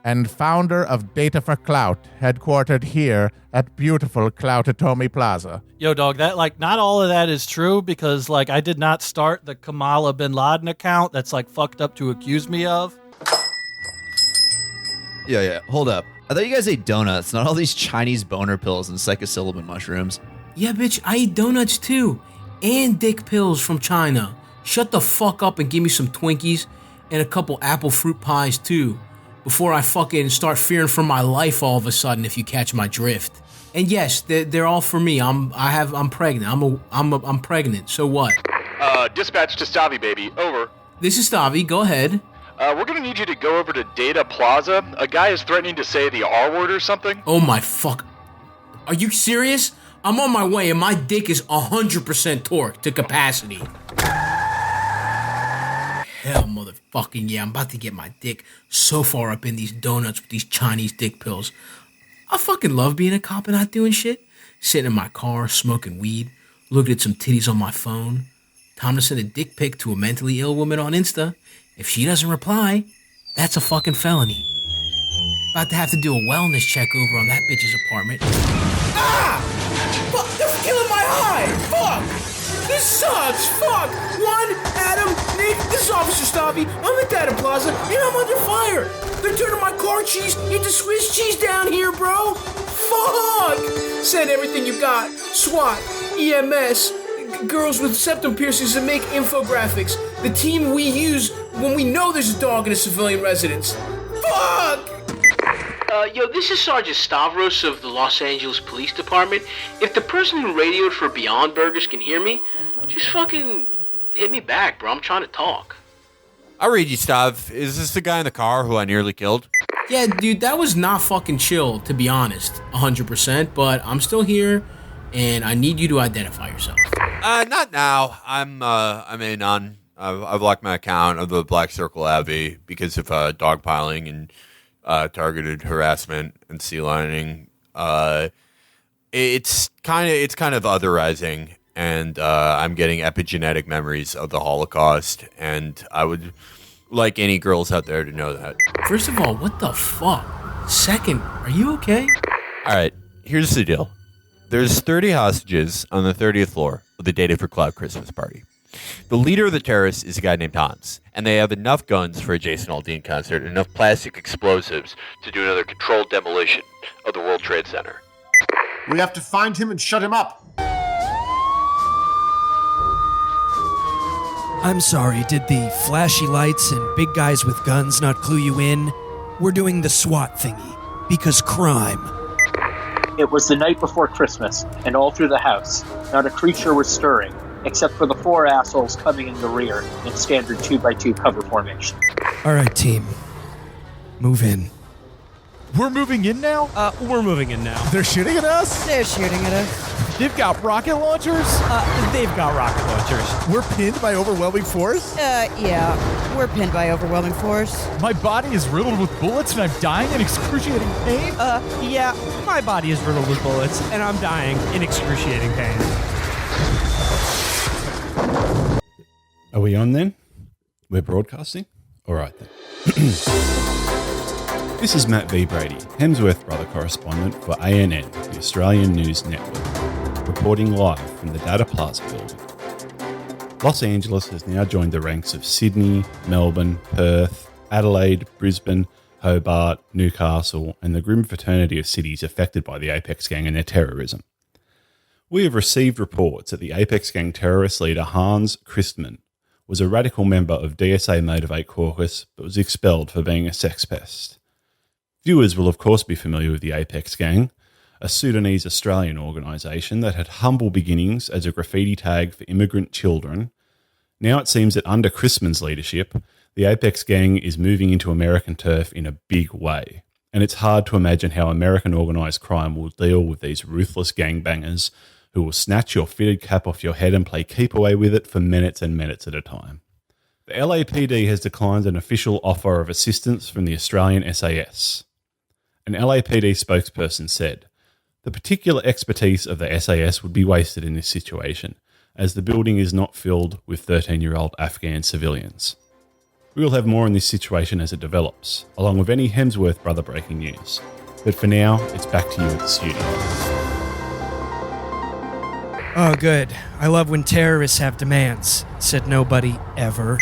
S4: and founder of Data for Clout, headquartered here at beautiful Cloutatomi Plaza.
S13: Yo, dog, that not all of that is true because I did not start the Kamala bin Laden account that's fucked up to accuse me of.
S15: Yeah. Hold up. I thought you guys ate donuts, not all these Chinese boner pills and psilocybin mushrooms.
S16: Yeah, bitch, I eat donuts too. And dick pills from China. Shut the fuck up and give me some Twinkies and a couple apple fruit pies too. Before I fucking start fearing for my life all of a sudden, if you catch my drift. And yes, they're all for me. I'm pregnant. I'm pregnant. So what?
S17: Dispatch to Stavi, baby. Over.
S16: This is Stavi. Go ahead.
S17: We're gonna need you to go over to Data Plaza. A guy is threatening to say the R word or something.
S16: Oh my fuck. Are you serious? I'm on my way and my dick is 100% torque to capacity. Hell, motherfucking yeah, I'm about to get my dick so far up in these donuts with these Chinese dick pills. I fucking love being a cop and not doing shit. Sitting in my car, smoking weed, looking at some titties on my phone. Time to send a dick pic to a mentally ill woman on Insta. If she doesn't reply, that's a fucking felony. About to have to do a wellness check over on that bitch's apartment. Ah! Fuck, they're killing my eye! Fuck! This sucks! Fuck! Adam, Nick, this is Officer Stavi. I'm at Data Plaza, and I'm under fire. They're turning my car cheese into Swiss cheese down here, bro. Fuck! Send everything you got. SWAT, EMS, girls with septum piercings that make infographics. The team we use when we know there's a dog in a civilian residence. Fuck! Yo, this is Sergeant Stavros of the Los Angeles Police Department. If the person who radioed for Beyond Burgers can hear me, just fucking hit me back, bro. I'm trying to talk.
S1: I'll read you, Stav. Is this the guy in the car who I nearly killed?
S16: Yeah, dude, that was not fucking chill, to be honest, 100%, but I'm still here, and I need you to identify yourself.
S1: Not now. I'm in on. I've locked my account of the Black Circle Abbey because of dogpiling and targeted harassment and sea lining. It's kind of otherizing, and I'm getting epigenetic memories of the Holocaust, and I would like any girls out there to know that.
S16: First of all, what the fuck? Second, are you okay?
S1: All right, here's the deal. There's 30 hostages on the 30th floor of the Data for Cloud Christmas party. The leader of the terrorists is a guy named Hans, and they have enough guns for a Jason Aldean concert and enough plastic explosives to do another controlled demolition of the World Trade Center.
S18: We have to find him and shut him up.
S19: I'm sorry, did the flashy lights and big guys with guns not clue you in? We're doing the SWAT thingy, because crime.
S20: It was the night before Christmas, and all through the house, not a creature was stirring, except for the four assholes coming in the rear in standard 2x2 cover formation.
S19: All right, team. Move in.
S4: We're moving in now?
S2: We're moving in now.
S4: They're shooting at us?
S7: They're shooting at us.
S4: They've got rocket launchers?
S2: They've got rocket launchers.
S4: We're pinned by overwhelming force?
S7: Yeah. We're pinned by overwhelming force.
S21: My body is riddled with bullets and I'm dying in excruciating pain?
S2: Yeah. My body is riddled with bullets and I'm dying in excruciating pain.
S22: Are we on then? We're broadcasting? All right then. This is Matt V. Brady, Hemsworth Brother correspondent for ANN, the Australian News Network, reporting live from the Data Plaza building. Los Angeles has now joined the ranks of Sydney, Melbourne, Perth, Adelaide, Brisbane, Hobart, Newcastle, and the grim fraternity of cities affected by the Apex Gang and their terrorism. We have received reports that the Apex Gang terrorist leader Hans Christman was a radical member of DSA Motivate Caucus but was expelled for being a sex pest. Viewers will of course be familiar with the Apex Gang, a Sudanese-Australian organisation that had humble beginnings as a graffiti tag for immigrant children. Now it seems that under Christman's leadership, the Apex Gang is moving into American turf in a big way, and it's hard to imagine how American organised crime will deal with these ruthless gangbangers who will snatch your fitted cap off your head and play keep away with it for minutes and minutes at a time. The LAPD has declined an official offer of assistance from the Australian SAS. An LAPD spokesperson said, "The particular expertise of the SAS would be wasted in this situation, as the building is not filled with 13-year-old Afghan civilians." We will have more on this situation as it develops, along with any Hemsworth brother breaking news. But for now, it's back to you at the studio.
S19: Oh, good. I love when terrorists have demands, said nobody ever.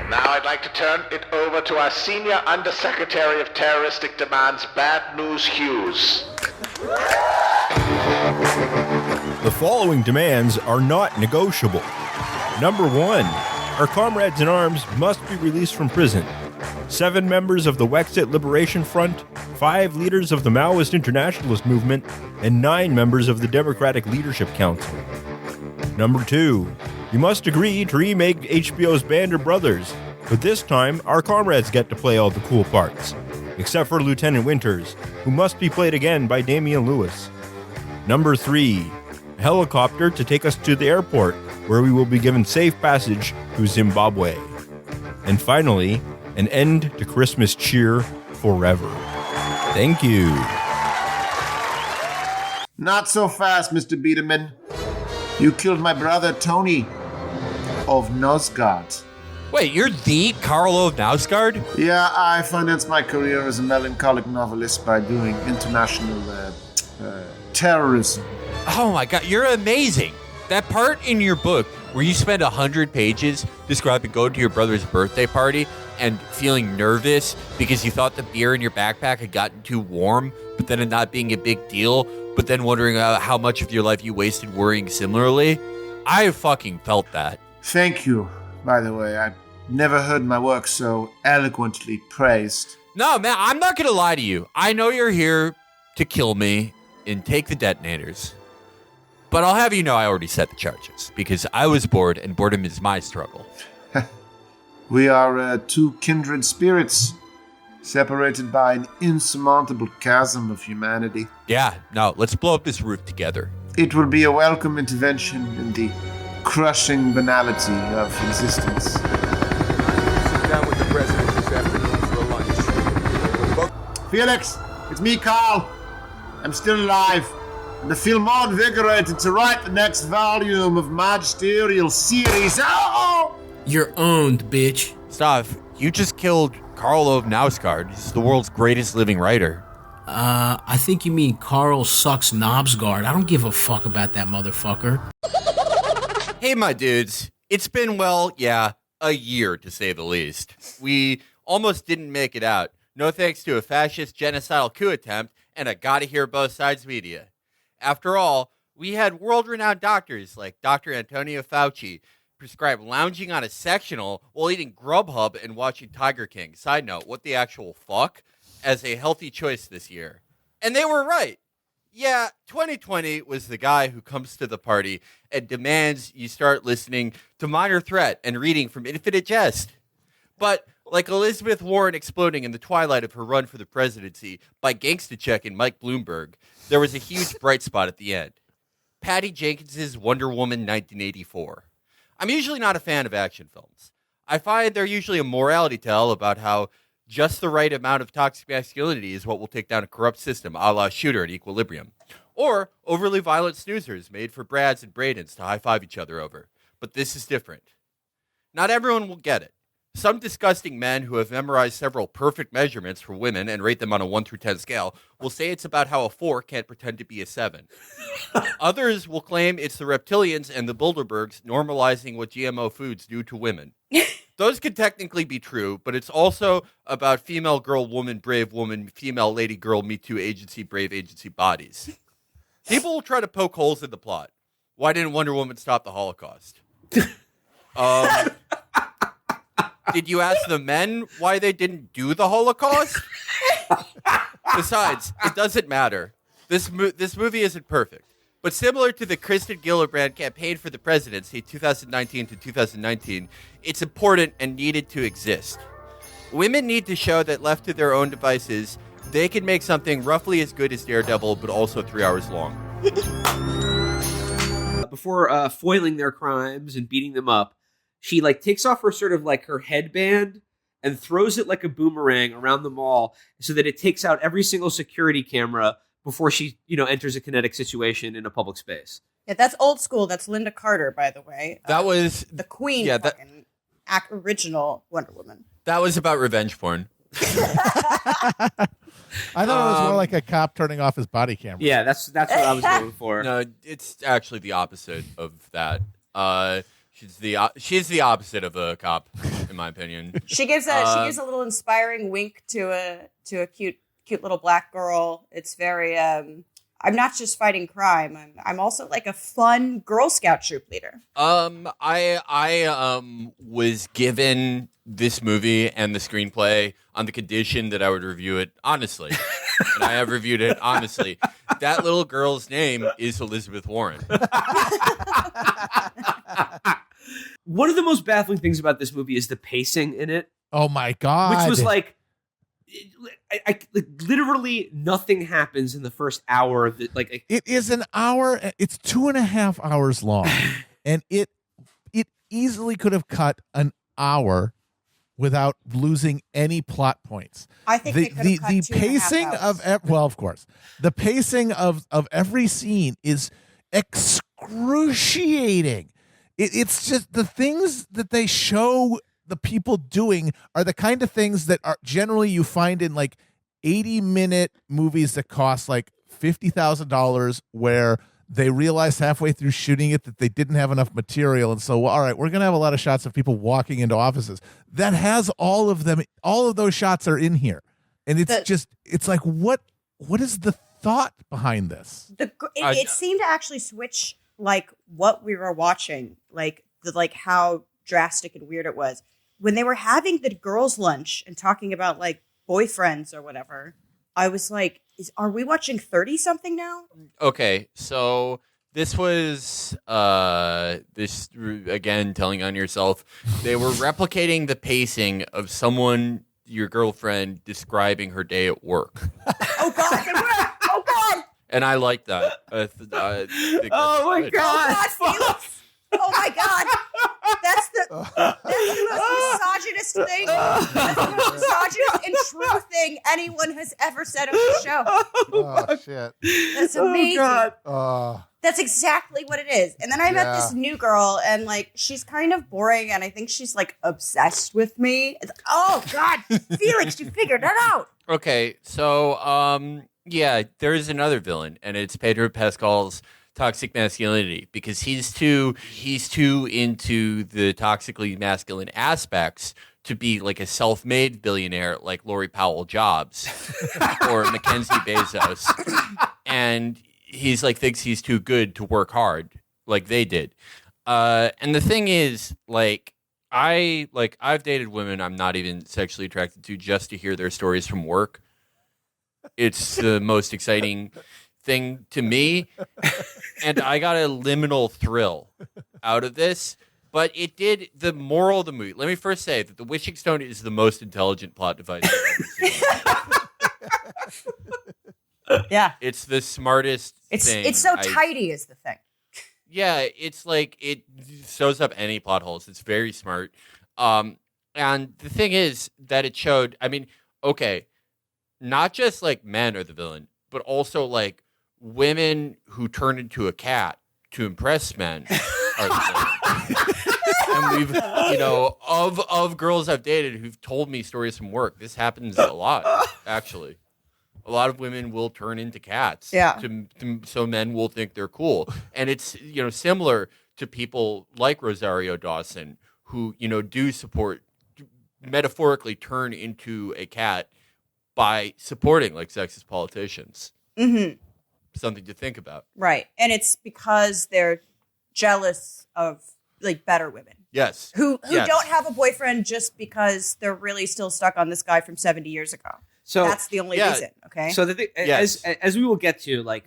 S3: Now I'd like to turn it over to our Senior Undersecretary of Terroristic Demands, Bad News Hughes.
S5: The following demands are not negotiable. Number 1, our comrades in arms must be released from prison. 7 members of the Wexit Liberation Front, 5 leaders of the Maoist Internationalist Movement, and 9 members of the Democratic Leadership Council. Number 2, you must agree to remake HBO's Band of Brothers, but this time our comrades get to play all the cool parts, except for Lieutenant Winters, who must be played again by Damian Lewis. Number 3, a helicopter to take us to the airport, where we will be given safe passage to Zimbabwe. And finally, an end to Christmas cheer forever. Thank you.
S18: Not so fast, Mr. Biederman. You killed my brother, Tony, of Nosgard.
S1: Wait, you're the Carlo of Nausgard?
S18: Yeah, I financed my career as a melancholic novelist by doing international terrorism.
S1: Oh my god, you're amazing. That part in your book where you spend 100 pages describing going to your brother's birthday party and feeling nervous because you thought the beer in your backpack had gotten too warm, but then it not being a big deal, but then wondering how much of your life you wasted worrying similarly. I fucking felt that.
S18: Thank you, by the way. I've never heard my work so eloquently praised.
S1: No, man, I'm not going to lie to you. I know you're here to kill me and take the detonators. But I'll have you know I already set the charges because I was bored and boredom is my struggle.
S18: We are 2 kindred spirits, separated by an insurmountable chasm of humanity.
S1: Yeah, no, let's blow up this roof together.
S18: It will be a welcome intervention in the crushing banality of existence.
S23: Sit down with the president this afternoon for a lunch.
S18: Felix, it's me, Carl. I'm still alive. And I feel more invigorated to write the next volume of magisterial series. Oh!
S16: You're owned, bitch.
S1: Stop. You just killed Carlo of Nausgard. He's the world's greatest living writer.
S16: I think you mean Carl Sucks Knobsgard. I don't give a fuck about that motherfucker.
S1: Hey, my dudes. It's been, a year to say the least. We almost didn't make it out. No thanks to a fascist genocidal coup attempt and a gotta hear both sides media. After all, we had world-renowned doctors like Dr. Antonio Fauci prescribe lounging on a sectional while eating Grubhub and watching Tiger King. Side note, what the actual fuck? As a healthy choice this year. And they were right. Yeah, 2020 was the guy who comes to the party and demands you start listening to Minor Threat and reading from Infinite Jest. But like Elizabeth Warren exploding in the twilight of her run for the presidency by Gangsta Check and Mike Bloomberg, there was a huge bright spot at the end. Patty Jenkins's Wonder Woman 1984. I'm usually not a fan of action films. I find they're usually a morality tale about how just the right amount of toxic masculinity is what will take down a corrupt system, a la Shooter and Equilibrium. Or overly violent snoozers made for Brads and Bradens to high-five each other over. But this is different. Not everyone will get it. Some disgusting men who have memorized several perfect measurements for women and rate them on a 1 through 10 scale will say it's about how a 4 can't pretend to be a 7. Others will claim it's the reptilians and the Bilderbergs normalizing what GMO foods do to women. Those could technically be true, but it's also about female girl, woman, brave woman, female lady girl, Me Too agency, brave agency bodies. People will try to poke holes in the plot. Why didn't Wonder Woman stop the Holocaust? Did you ask the men why they didn't do the Holocaust? Besides, it doesn't matter. This movie isn't perfect. But similar to the Kristen Gillibrand campaign for the presidency 2019 to 2019, it's important and needed to exist. Women need to show that left to their own devices, they can make something roughly as good as Daredevil, but also 3 hours long.
S6: Before foiling their crimes and beating them up, she takes off her sort of her headband and throws it like a boomerang around the mall so that it takes out every single security camera before she, enters a kinetic situation in a public space.
S7: Yeah, that's old school. That's Linda Carter, by the way.
S1: That was
S7: the Queen,
S1: yeah,
S7: original Wonder Woman.
S1: That was about revenge porn.
S4: I thought it was more like a cop turning off his body camera.
S6: Yeah, that's what I was going for.
S1: No, it's actually the opposite of that. She's the opposite of a cop, in my opinion.
S7: She gives a little inspiring wink to a cute little black girl. It's very I'm not just fighting crime. I'm also like a fun Girl Scout troop leader.
S1: I was given this movie and the screenplay on the condition that I would review it honestly. And I have reviewed it honestly. That little girl's name is Elizabeth Warren.
S6: One of the most baffling things about this movie is the pacing in it.
S4: Oh my God.
S6: Which was like, like literally nothing happens in the first hour of it. Like
S4: it is an hour. It's 2.5 hours long, and it easily could have cut an hour without losing any plot points.
S7: I think
S4: the pacing of of course the pacing of every scene is excruciating. It's just the things that they show the people doing are the kind of things that are generally you find in like 80-minute movies that cost like $50,000, where they realized halfway through shooting it that they didn't have enough material, and so all right, we're gonna have a lot of shots of people walking into offices. That has all of them. All of those shots are in here, and it's like what is the thought behind this?
S7: It seemed to actually switch like what we were watching, like how drastic and weird it was when they were having the girls' lunch and talking about like boyfriends or whatever. I was like, are we watching 30-something now?
S1: Okay, so this was this again telling on yourself. They were replicating the pacing of someone, your girlfriend, describing her day at work.
S7: Oh God! Oh God!
S1: And I like that. I think
S6: oh
S1: that's
S6: my
S1: good.
S6: God!
S7: Oh God, Felix! Oh my God! That's the most misogynist thing. That's the most misogynist and true thing anyone has ever said on the show.
S4: Oh shit!
S7: That's amazing.
S6: Oh God.
S7: That's exactly what it is. And then I met this new girl, and like she's kind of boring, and I think she's like obsessed with me. Oh God, Felix, you figured that out.
S1: Okay, so yeah, there is another villain, and it's Pedro Pascal's toxic masculinity, because he's too into the toxically masculine aspects to be like a self-made billionaire like Lori Powell Jobs or Mackenzie Bezos, and he's like thinks he's too good to work hard like they did. And the thing is, I've dated women I'm not even sexually attracted to just to hear their stories from work. It's the most exciting thing to me, and I got a liminal thrill out of this. But it did the moral of the movie. Let me first say that the wishing stone is the most intelligent plot device I've ever seen.
S7: Yeah,
S1: it's the smartest thing.
S7: It's so tidy is the thing.
S1: Yeah, it's like it sews up any plot holes. It's very smart. And the thing is that it showed, I mean, okay, not just like men are the villain, but also like women who turn into a cat to impress men are the villain. And we've, of girls I've dated who've told me stories from work, this happens a lot, actually. A lot of women will turn into cats, so men will think they're cool. And it's, similar to people like Rosario Dawson who, do support, metaphorically turn into a cat by supporting like sexist politicians.
S7: Mm-hmm.
S1: Something to think about.
S7: Right. And it's because they're jealous of like better women.
S1: Yes.
S7: Who don't have a boyfriend just because they're really still stuck on this guy from 70 years ago. So that's the only reason. Okay.
S6: So the thing, as we will get to,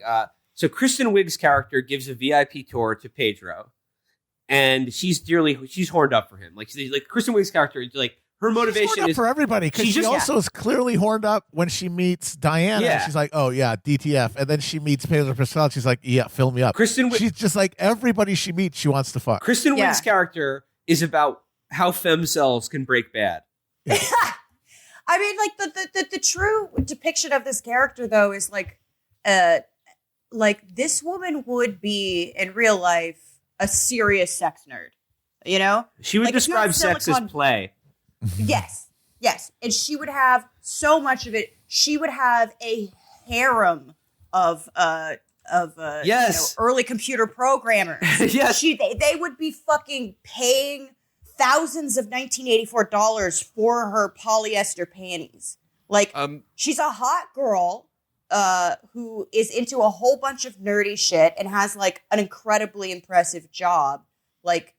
S6: so Kristen Wiig's character gives a VIP tour to Pedro, and she's horned up for him. Like Kristen Wiig's character, like her motivation is
S4: for everybody, because she also is clearly horned up when she meets Diana.
S6: Yeah.
S4: And she's like, oh yeah, DTF, and then she meets Pedro Pascal. She's like, yeah, fill me up. She's just like everybody she meets, she wants to fuck.
S6: Kristen Wiig's character is about how femcells can break bad.
S7: I mean, like the true depiction of this character though is like this woman would be in real life a serious sex nerd.
S6: She would describe sex as play.
S7: Yes. Yes, and she would have so much of it. She would have a harem of early computer programmers.
S6: Yes.
S7: They would be fucking paying thousands of $1984 for her polyester panties. Like, she's a hot girl who is into a whole bunch of nerdy shit and has like an incredibly impressive job. Like,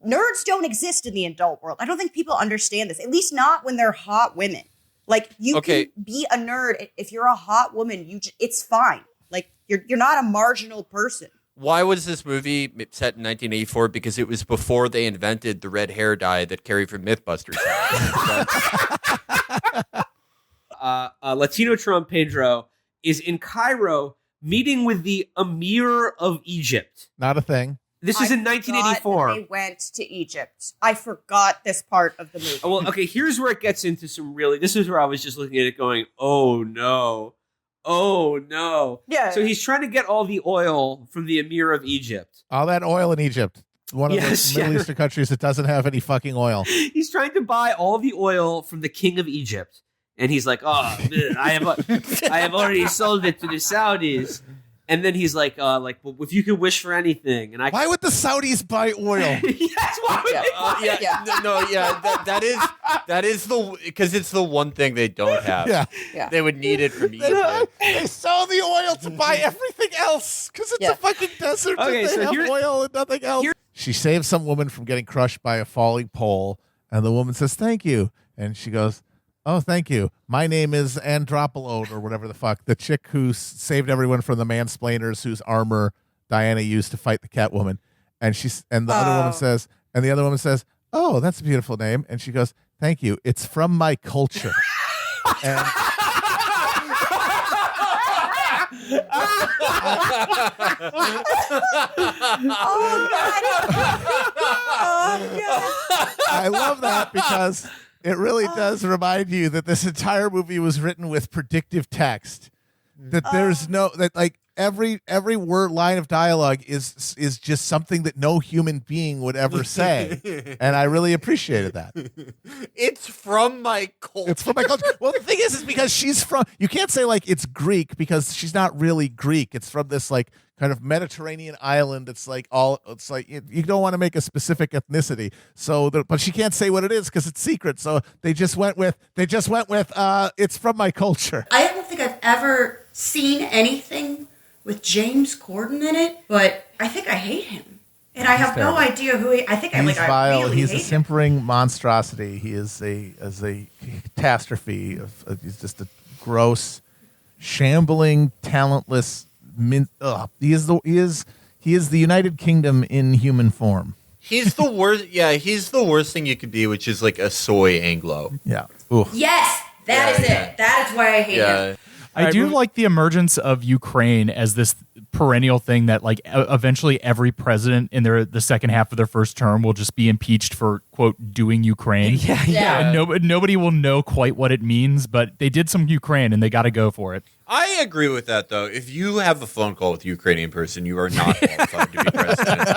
S7: nerds don't exist in the adult world. I don't think people understand this, at least not when they're hot women. Like, you can be a nerd if you're a hot woman. It's fine. Like, you're not a marginal person.
S1: Why was this movie set in 1984? Because it was before they invented the red hair dye that Carrie from Mythbusters had.
S6: Latino Trump Pedro is in Cairo meeting with the Emir of Egypt.
S4: Not a thing.
S6: This is in 1984.
S7: They went to Egypt. I forgot this part of the movie.
S6: Well, okay, here's where it gets into some really... This is where I was just looking at it going, oh, no. Oh, no.
S7: Yeah.
S6: So he's trying to get all the oil from the Emir of Egypt.
S4: All that oil in Egypt. One of the Middle Eastern countries that doesn't have any fucking oil.
S6: He's trying to buy all the oil from the king of Egypt. And he's like, oh, I have already sold it to the Saudis. And then he's like, well, if you could wish for anything, and
S4: why would the Saudis buy oil?
S6: Yes, why would they buy
S1: that is the because it's the one thing they don't have.
S7: Yeah.
S1: They would need it from Egypt.
S4: They sell the oil to buy everything else because it's a fucking desert.
S6: Okay,
S4: and they have oil and nothing else. She saves some woman from getting crushed by a falling pole, and the woman says, "Thank you," and she goes, "Oh, thank you. My name is Andropolone," or whatever the fuck. The chick who saved everyone from the mansplainers whose armor Diana used to fight the Catwoman. And the other woman says, "Oh, that's a beautiful name." And she goes, "Thank you. It's from my culture." And I love that because it really does remind you that this entire movie was written with predictive text. That there's every word line of dialogue is just something that no human being would ever say, and I really appreciated that.
S1: It's from my culture.
S4: It's from my culture. Well, the thing is because she's from. You can't say like it's Greek because she's not really Greek. It's from this like kind of Mediterranean island. It's like you don't want to make a specific ethnicity. But she can't say what it is because it's secret. So they just went with it's from my culture.
S7: I don't think I've ever seen anything with James Corden in it, but I think I hate him. And I have no idea who he... He's
S4: vile.
S7: I really
S4: He's
S7: hate
S4: a simpering monstrosity. He is a catastrophe. He's just a gross, shambling, talentless... He is the United Kingdom in human form.
S1: He's the worst. Yeah, he's the worst thing you could be, which is like a soy Anglo.
S4: Yeah.
S7: Yes, that is it. That is why I hate him.
S21: I do like the emergence of Ukraine as this perennial thing that like eventually every president in the second half of their first term will just be impeached for, quote, doing Ukraine.
S7: Yeah.
S21: And nobody will know quite what it means, but they did some Ukraine and they got to go for it.
S1: I agree with that, though. If you have a phone call with a Ukrainian person, you are not qualified to be president.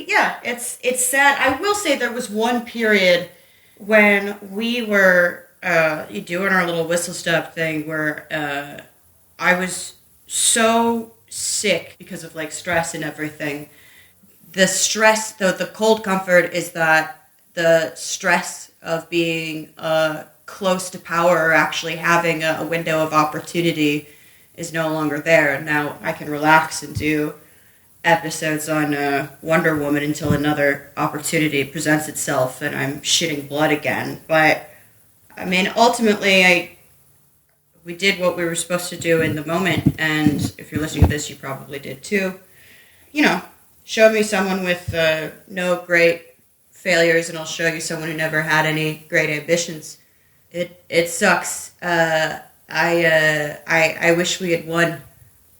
S7: Yeah, it's sad. I will say there was one period when we were doing our little whistle stop thing where I was so sick because of like stress and everything. The stress, though, the cold comfort is that the stress of being close to power or actually having a window of opportunity is no longer there. And now I can relax and do episodes on Wonder Woman until another opportunity presents itself and I'm shitting blood again. But I mean, ultimately, we did what we were supposed to do in the moment, and if you're listening to this, you probably did too. You know, show me someone with no great failures, and I'll show you someone who never had any great ambitions. It sucks. I wish we had won,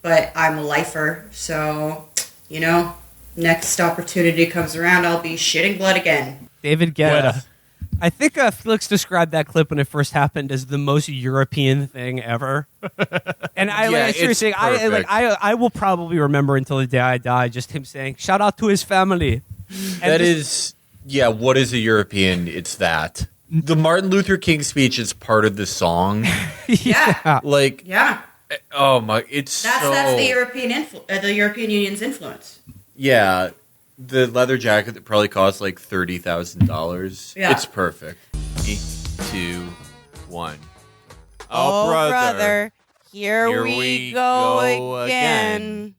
S7: but I'm a lifer, so you know, next opportunity comes around, I'll be shitting blood again.
S2: David Guetta. I think Felix described that clip when it first happened as the most European thing ever. And seriously, I will probably remember until the day I die just him saying, shout out to his family.
S1: What is a European? It's that. the Martin Luther King speech is part of the song.
S7: Yeah.
S1: Like,
S7: Yeah.
S1: oh my, it's
S7: That's the European Union's influence.
S1: Yeah, the leather jacket that probably cost like $30,000.
S7: Yeah.
S1: It's perfect. 3, 2, 1.
S7: Oh, brother. Here we go again.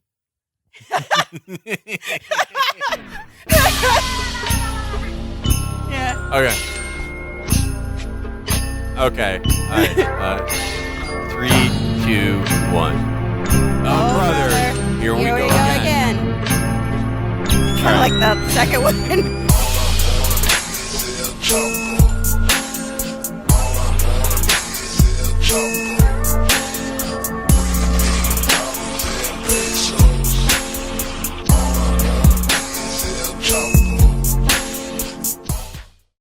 S7: Yeah.
S1: Okay. Okay. All right. 3, 2, 1. Oh, brother. Here we go again.
S7: Kind of like the second one.